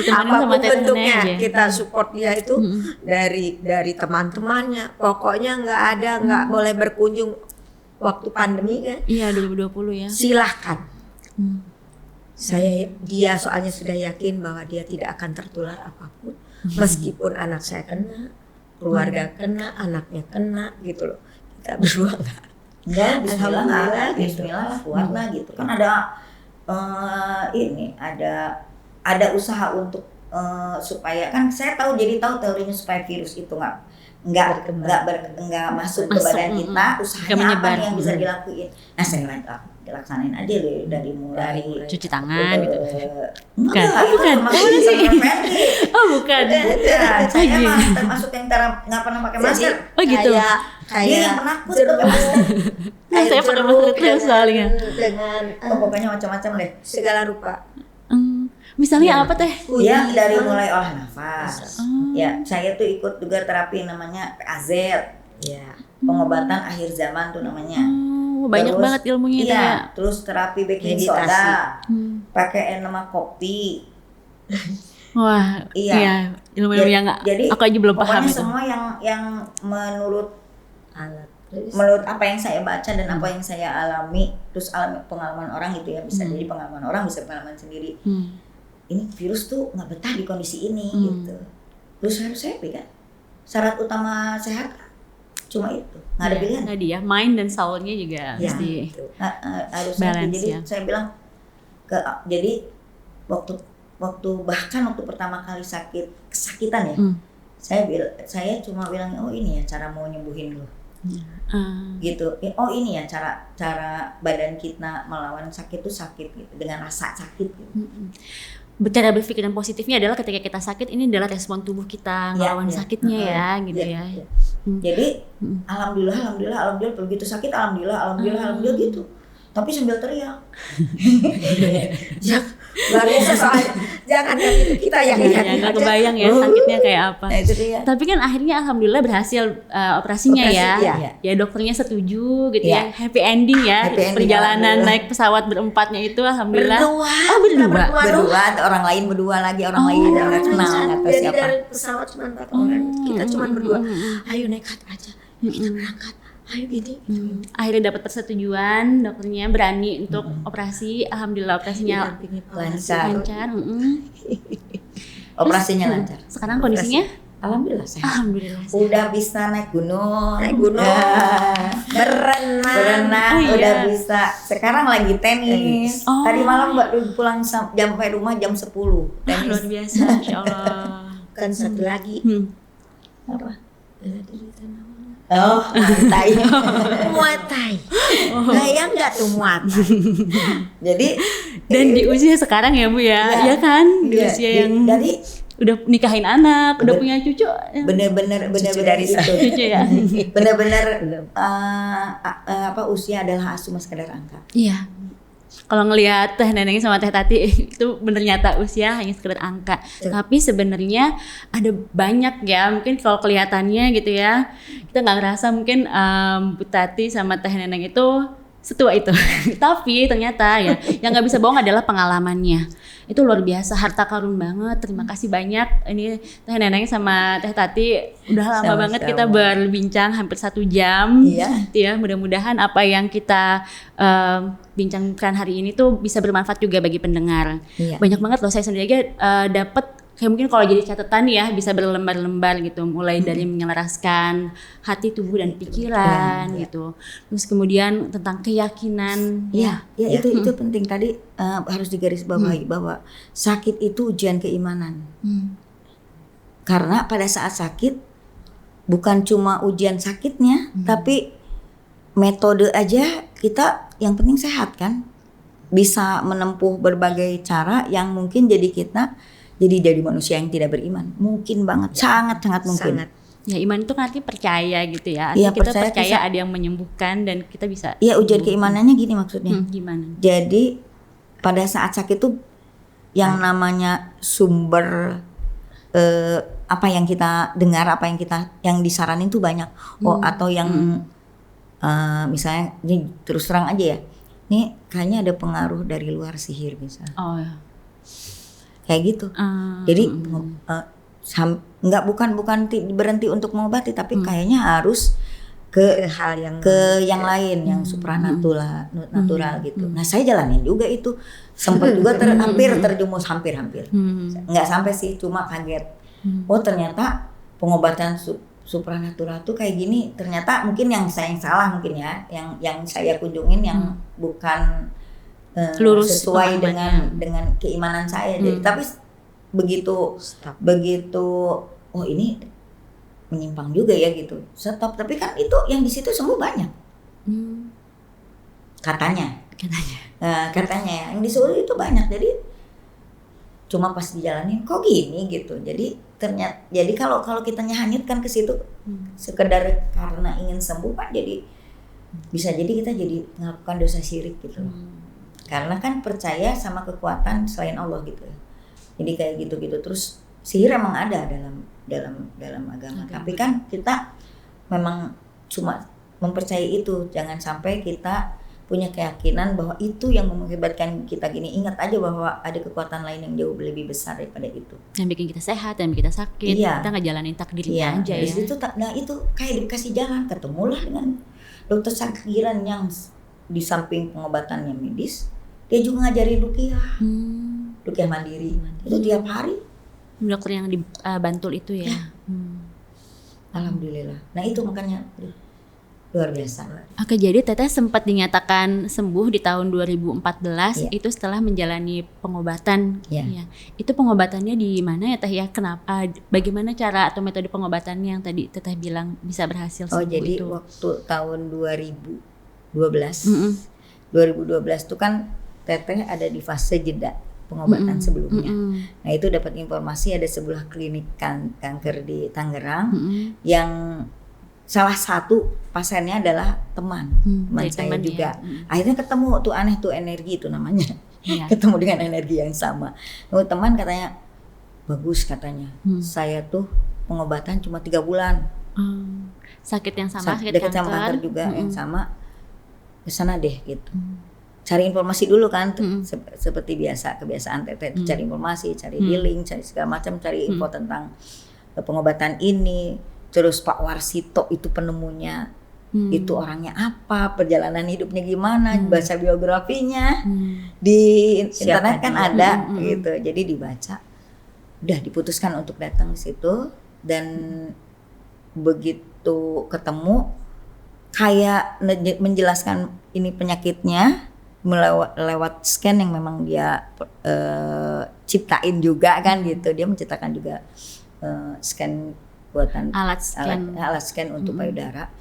sama Apapun teh bentuknya nenek aja. kita support dia itu dari teman-temannya. Pokoknya nggak boleh berkunjung waktu pandemi kan. Iya 2020 ya. Silahkan. Dia soalnya sudah yakin bahwa dia tidak akan tertular apapun, meskipun anak saya kena, keluarga kena, anaknya kena gitu loh. Kita berdua Enggak, Bismillah nggak ada, Alhamdulillah, gitu. Bismillah kuat lah gitu kan ada usaha untuk supaya kan saya tahu teorinya supaya virus itu nggak masuk ke Masuk, badan kita, nggak usahanya apa menyebar. nih yang bisa dilakuin? Nah saya dilaksanain aja deh dari mulai Cuci tangan gitu. Bukan. Bukan. Oh bukan. Saya mah termasuk yang nggak pernah pakai masker. Oh gitu. Dia Kayak yang penakut tuh. Saya pakai masker terus soalnya. dengan Pokoknya macam-macam deh. segala rupa. Misalnya apa teh? Ya dari mulai olah nafas. Ya saya tuh ikut juga terapi namanya PAZ. Ya. Pengobatan akhir zaman tuh namanya. Banyak Terus, banget ilmunya itu iya, ya. terus terapi baking Meditasi. soda. Pakai enema kopi. Wah, Iya. iya, ilmu-ilmu yang Jadi aku aja belum paham pokoknya itu. semua yang menurut Alat. apa yang saya baca dan apa yang saya alami, terus pengalaman orang gitu ya, bisa jadi pengalaman orang, bisa pengalaman sendiri. Ini virus tuh nggak betah di kondisi ini gitu. Terus harus happy kan? Syarat utama sehat cuma itu, nggak ada pilihan. Tadi ya, mind dan soul-nya juga Ya, mesti harus balance, happy. Jadi ya. saya bilang jadi waktu bahkan waktu pertama kali kesakitan ya, saya cuma bilang oh ini ya cara mau nyembuhin lo. Gitu. Oh ini ya cara badan kita melawan sakit tuh sakit gitu, dengan rasa sakit gitu. Cara berpikir yang positifnya adalah ketika kita sakit, ini adalah respon tubuh kita ngelawan sakitnya ya, gitu ya. Jadi alhamdulillah begitu sakit alhamdulillah gitu. Tapi sambil teriak. Luar biasa soalnya. Jangan kan itu kita yang lihat nggak aja. kebayang ya sakitnya kayak apa. Nah, itu dia. Tapi kan akhirnya alhamdulillah berhasil operasinya ya. Iya. Ya dokternya setuju gitu Iya. ya. Happy ending ya. Happy ending, Perjalanan alhamdulillah. naik pesawat berempatnya itu alhamdulillah. Berdua. Berdua, orang lain berdua lagi, orang lain yang nggak kenal, nggak tahu Jadi siapa. dari pesawat cuma 4 orang, kita cuma berdua. Ayo nekat aja, kita berangkat. Ayo gini. Akhirnya dapat persetujuan, dokternya berani untuk operasi. Alhamdulillah operasinya Lancar. lancar. Operasinya lancar. Sekarang kondisinya Alhamdulillah sehat. alhamdulillah. Udah bisa naik gunung. Berenang. Berenang, Oh, iya. udah bisa. Sekarang lagi tenis. Oh. Tadi malam baru pulang sampai rumah jam 10. Wah, luar Tenis. biasa, Insya Allah. Kan satu lagi. Apa? Bela diri tanah. Oh, mantai. Muay Thai. Bayang nggak tuh Muay Thai? Jadi Dan di usia sekarang ya Bu ya, Iya. ya kan? Di iya, usia yang dari udah nikahin anak, udah punya cucu. bener-bener dari itu. Cucu ya. Bener-bener usia adalah cuma sekedar angka. Iya. Kalau ngelihat Teh Neneng sama Teh Tati itu bener nyata usia hanya sekedar angka. Tapi sebenarnya ada banyak ya, mungkin kalau kelihatannya gitu ya, kita nggak ngerasa mungkin Bu Tati sama Teh Neneng itu setua itu. Tapi ternyata ya, yang nggak bisa bohong adalah pengalamannya. Itu luar biasa, harta karun banget. Terima kasih banyak. Ini Teh Neneng sama Teh Tati udah lama Sama-sama. banget kita berbincang hampir 1 jam. Iya. Gitu ya, mudah-mudahan apa yang kita bincangkan hari ini tuh bisa bermanfaat juga bagi pendengar. Iya. Banyak banget loh, saya sendiri aja dapat kayak mungkin kalau jadi catatan ya bisa berlembar-lembar gitu, mulai dari menyelaraskan hati, tubuh dan pikiran gitu. Terus kemudian tentang keyakinan. Iya, ya, itu penting tadi harus digarisbawahi bahwa sakit itu ujian keimanan. Karena pada saat sakit bukan cuma ujian sakitnya, tapi metode aja kita yang penting sehat kan. Bisa menempuh berbagai cara yang mungkin jadi jadi manusia yang tidak beriman. Mungkin banget, sangat mungkin. Sangat. Ya iman itu kan artinya percaya gitu ya. Iya, Artinya kita percaya percaya bisa. ada yang menyembuhkan dan kita bisa. Iya, ujian keimanannya gini maksudnya. Gimana? Jadi pada saat sakit tuh yang namanya sumber apa yang kita dengar, apa yang disaranin tuh banyak. Atau yang misalnya ini terus terang aja ya, ini kayaknya ada pengaruh dari luar sihir bisa. Oh ya. Kayak gitu. Jadi nggak bukan berhenti untuk mengobati, tapi kayaknya harus ke hal yang lain, yang supranatural natural gitu. Nah saya jalanin juga itu, sempat juga hampir terjumus, hampir nggak sampai sih, cuma kaget. Oh ternyata pengobatan supranatural tuh kayak gini. Ternyata mungkin yang salah mungkin ya, yang saya kunjungin yang bukan lurus sesuai dengan keimanan saya. Jadi tapi begitu oh ini menyimpang juga ya gitu, stop. Tapi kan itu yang di situ sembuh banyak. Katanya ya, yang disuruh itu banyak. Jadi cuma pas dijalanin kok gini gitu. Jadi ternyata, jadi kalau kitanya hanyutkan ke situ sekedar karena ingin sembuh kan, jadi bisa jadi kita jadi melakukan dosa syirik gitu. Karena kan percaya sama kekuatan selain Allah gitu. Jadi kayak gitu-gitu. Terus sihir emang ada dalam agama. Tapi kan kita memang cuma mempercayai itu. Jangan sampai kita punya keyakinan bahwa itu yang mengakibatkan kita gini. Ingat aja bahwa ada kekuatan lain yang jauh lebih besar daripada itu. Yang bikin kita sehat, yang bikin kita sakit. Iya. Kita nggak jalanin takdirnya aja ya. Nah itu kayak dikasih jalan. Ketemulah dengan dokter Sakiran yang di samping pengobatannya medis, dia juga ngajarin ruqyah. Ruqyah mandiri. Itu tiap hari. Dokter yang di Bantul itu ya. Alhamdulillah. Nah itu makanya luar biasa. Oke, jadi Teteh sempat dinyatakan sembuh di tahun 2014 itu setelah menjalani pengobatan. Ya. Itu pengobatannya di mana ya Teh ya? Kenapa? Bagaimana cara atau metode pengobatannya yang tadi Teteh bilang bisa berhasil sembuh jadi itu? Waktu tahun 2012 itu kan Teteh ada di fase jeda pengobatan sebelumnya. Nah itu dapat informasi ada sebuah klinik kanker di Tangerang yang salah satu pasiennya adalah teman saya juga. Akhirnya ketemu tuh, aneh tuh energi itu namanya. Ketemu dengan energi yang sama. Lalu teman katanya bagus katanya. Saya tuh pengobatan cuma 3 bulan. Sakit yang sama, sakit kanker juga yang sama. Kesana deh gitu. Cari informasi dulu kan, seperti biasa kebiasaan Teteh, cari informasi, cari healing, cari segala macam, cari info tentang pengobatan ini. Terus Pak Warsito itu penemunya, itu orangnya apa, perjalanan hidupnya gimana, baca biografinya di internet kan ada gitu. Jadi dibaca, udah diputuskan untuk datang ke situ, dan begitu ketemu kayak menjelaskan ini penyakitnya lewat scan yang memang dia ciptain juga kan gitu. Dia menciptakan juga scan buatan alat scan untuk payudara,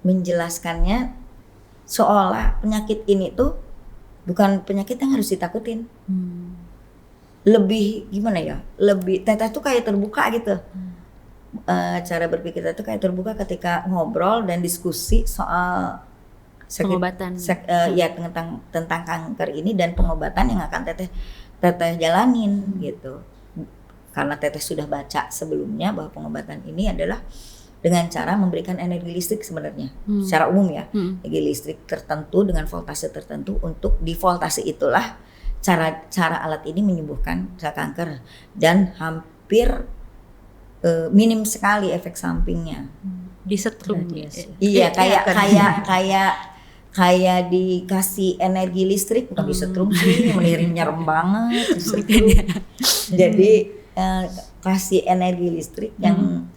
menjelaskannya seolah penyakit ini tuh bukan penyakit yang harus ditakutin. Lebih gimana ya? Lebih Teteh tuh kayak terbuka gitu. Cara berpikir Teteh tuh kayak terbuka ketika ngobrol dan diskusi soal pengobatan tentang kanker ini dan pengobatan yang akan Teteh jalanin gitu. Karena Teteh sudah baca sebelumnya bahwa pengobatan ini adalah dengan cara memberikan energi listrik sebenarnya secara umum ya, energi listrik tertentu dengan voltase tertentu. Untuk di voltase itulah cara alat ini menyembuhkan kanker, dan hampir minim sekali efek sampingnya. Disetrum. Iya, kayak dikasih energi listrik, bukan disetrum sih, nyerem banget. Jadi kasih energi listrik yang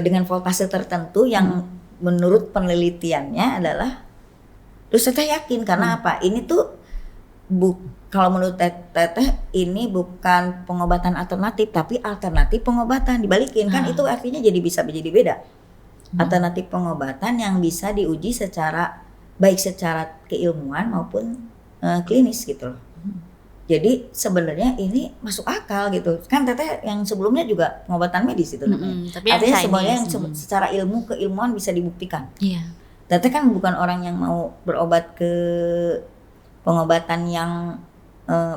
dengan voltase tertentu yang menurut penelitiannya adalah, terus saya yakin karena apa? Ini tuh kalau menurut Teteh ini bukan pengobatan alternatif, tapi alternatif pengobatan. Dibalikin kan itu artinya bisa jadi beda. Alternatif pengobatan yang bisa diuji baik secara keilmuan maupun klinis gitu loh. Jadi sebenarnya ini masuk akal gitu. Kan Teteh yang sebelumnya juga pengobatan medis itu namanya. Tapi artinya semuanya yang secara keilmuan bisa dibuktikan. Iya. Teteh kan bukan orang yang mau berobat ke pengobatan yang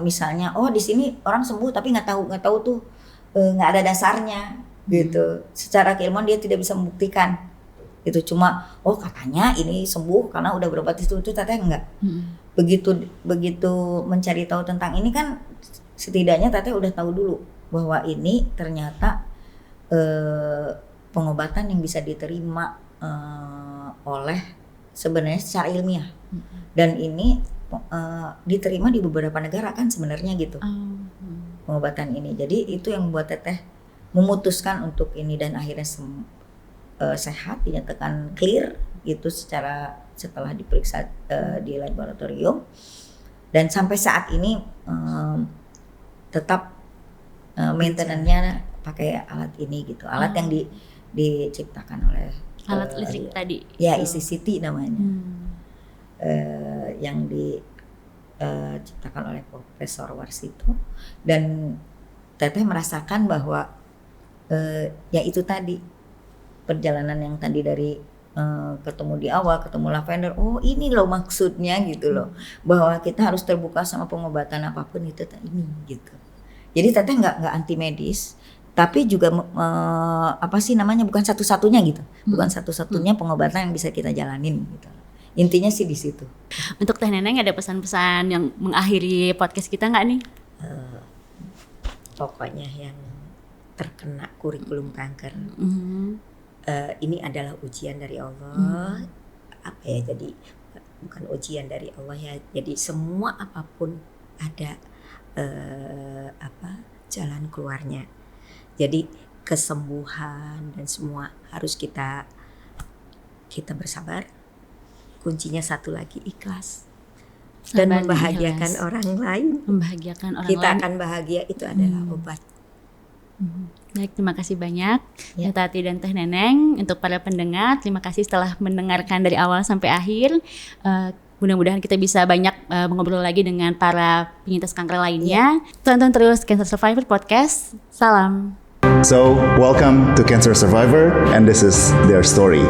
misalnya di sini orang sembuh tapi nggak tahu tuh nggak ada dasarnya. gitu. Secara keilmuan dia tidak bisa membuktikan. Itu cuma katanya ini sembuh karena udah berobat itu teteh enggak. Begitu mencari tahu tentang ini kan setidaknya teteh udah tahu dulu bahwa ini ternyata pengobatan yang bisa diterima oleh sebenarnya secara ilmiah. Dan ini diterima di beberapa negara kan sebenarnya gitu. Pengobatan ini. Jadi itu yang membuat teteh memutuskan untuk ini dan akhirnya sehat, dinyatakan clear gitu setelah diperiksa di laboratorium, dan sampai saat ini tetap maintenance-nya pakai alat ini gitu, alat yang diciptakan oleh alat listrik tadi ya ECCT namanya, yang diciptakan oleh Profesor Warsito, dan teteh merasakan bahwa ya itu tadi perjalanan yang tadi dari ketemu di awal, ketemu lavender, ini loh maksudnya gitu loh, bahwa kita harus terbuka sama pengobatan apapun itu ini gitu. Jadi teteh nggak anti medis, tapi juga bukan satu-satunya gitu, bukan satu-satunya pengobatan yang bisa kita jalanin gitu. Intinya sih di situ. Untuk Teh Neneng ada pesan-pesan yang mengakhiri podcast kita nggak nih? Pokoknya yang terkena kurikulum kanker. Ini adalah ujian dari Allah. Jadi bukan ujian dari Allah ya. Jadi semua apapun ada jalan keluarnya. Jadi kesembuhan dan semua harus kita bersabar. Kuncinya satu lagi, ikhlas. Dan membahagiakan orang lain. Kita akan bahagia, itu adalah obat. Baik, terima kasih banyak Teh Tati dan Teh Neneng. Untuk para pendengar, terima kasih telah mendengarkan dari awal sampai akhir. Mudah-mudahan kita bisa banyak mengobrol lagi dengan para penyintas kanker lainnya. Tonton terus Cancer Survivor Podcast. Salam. So, welcome to Cancer Survivor, and this is their story.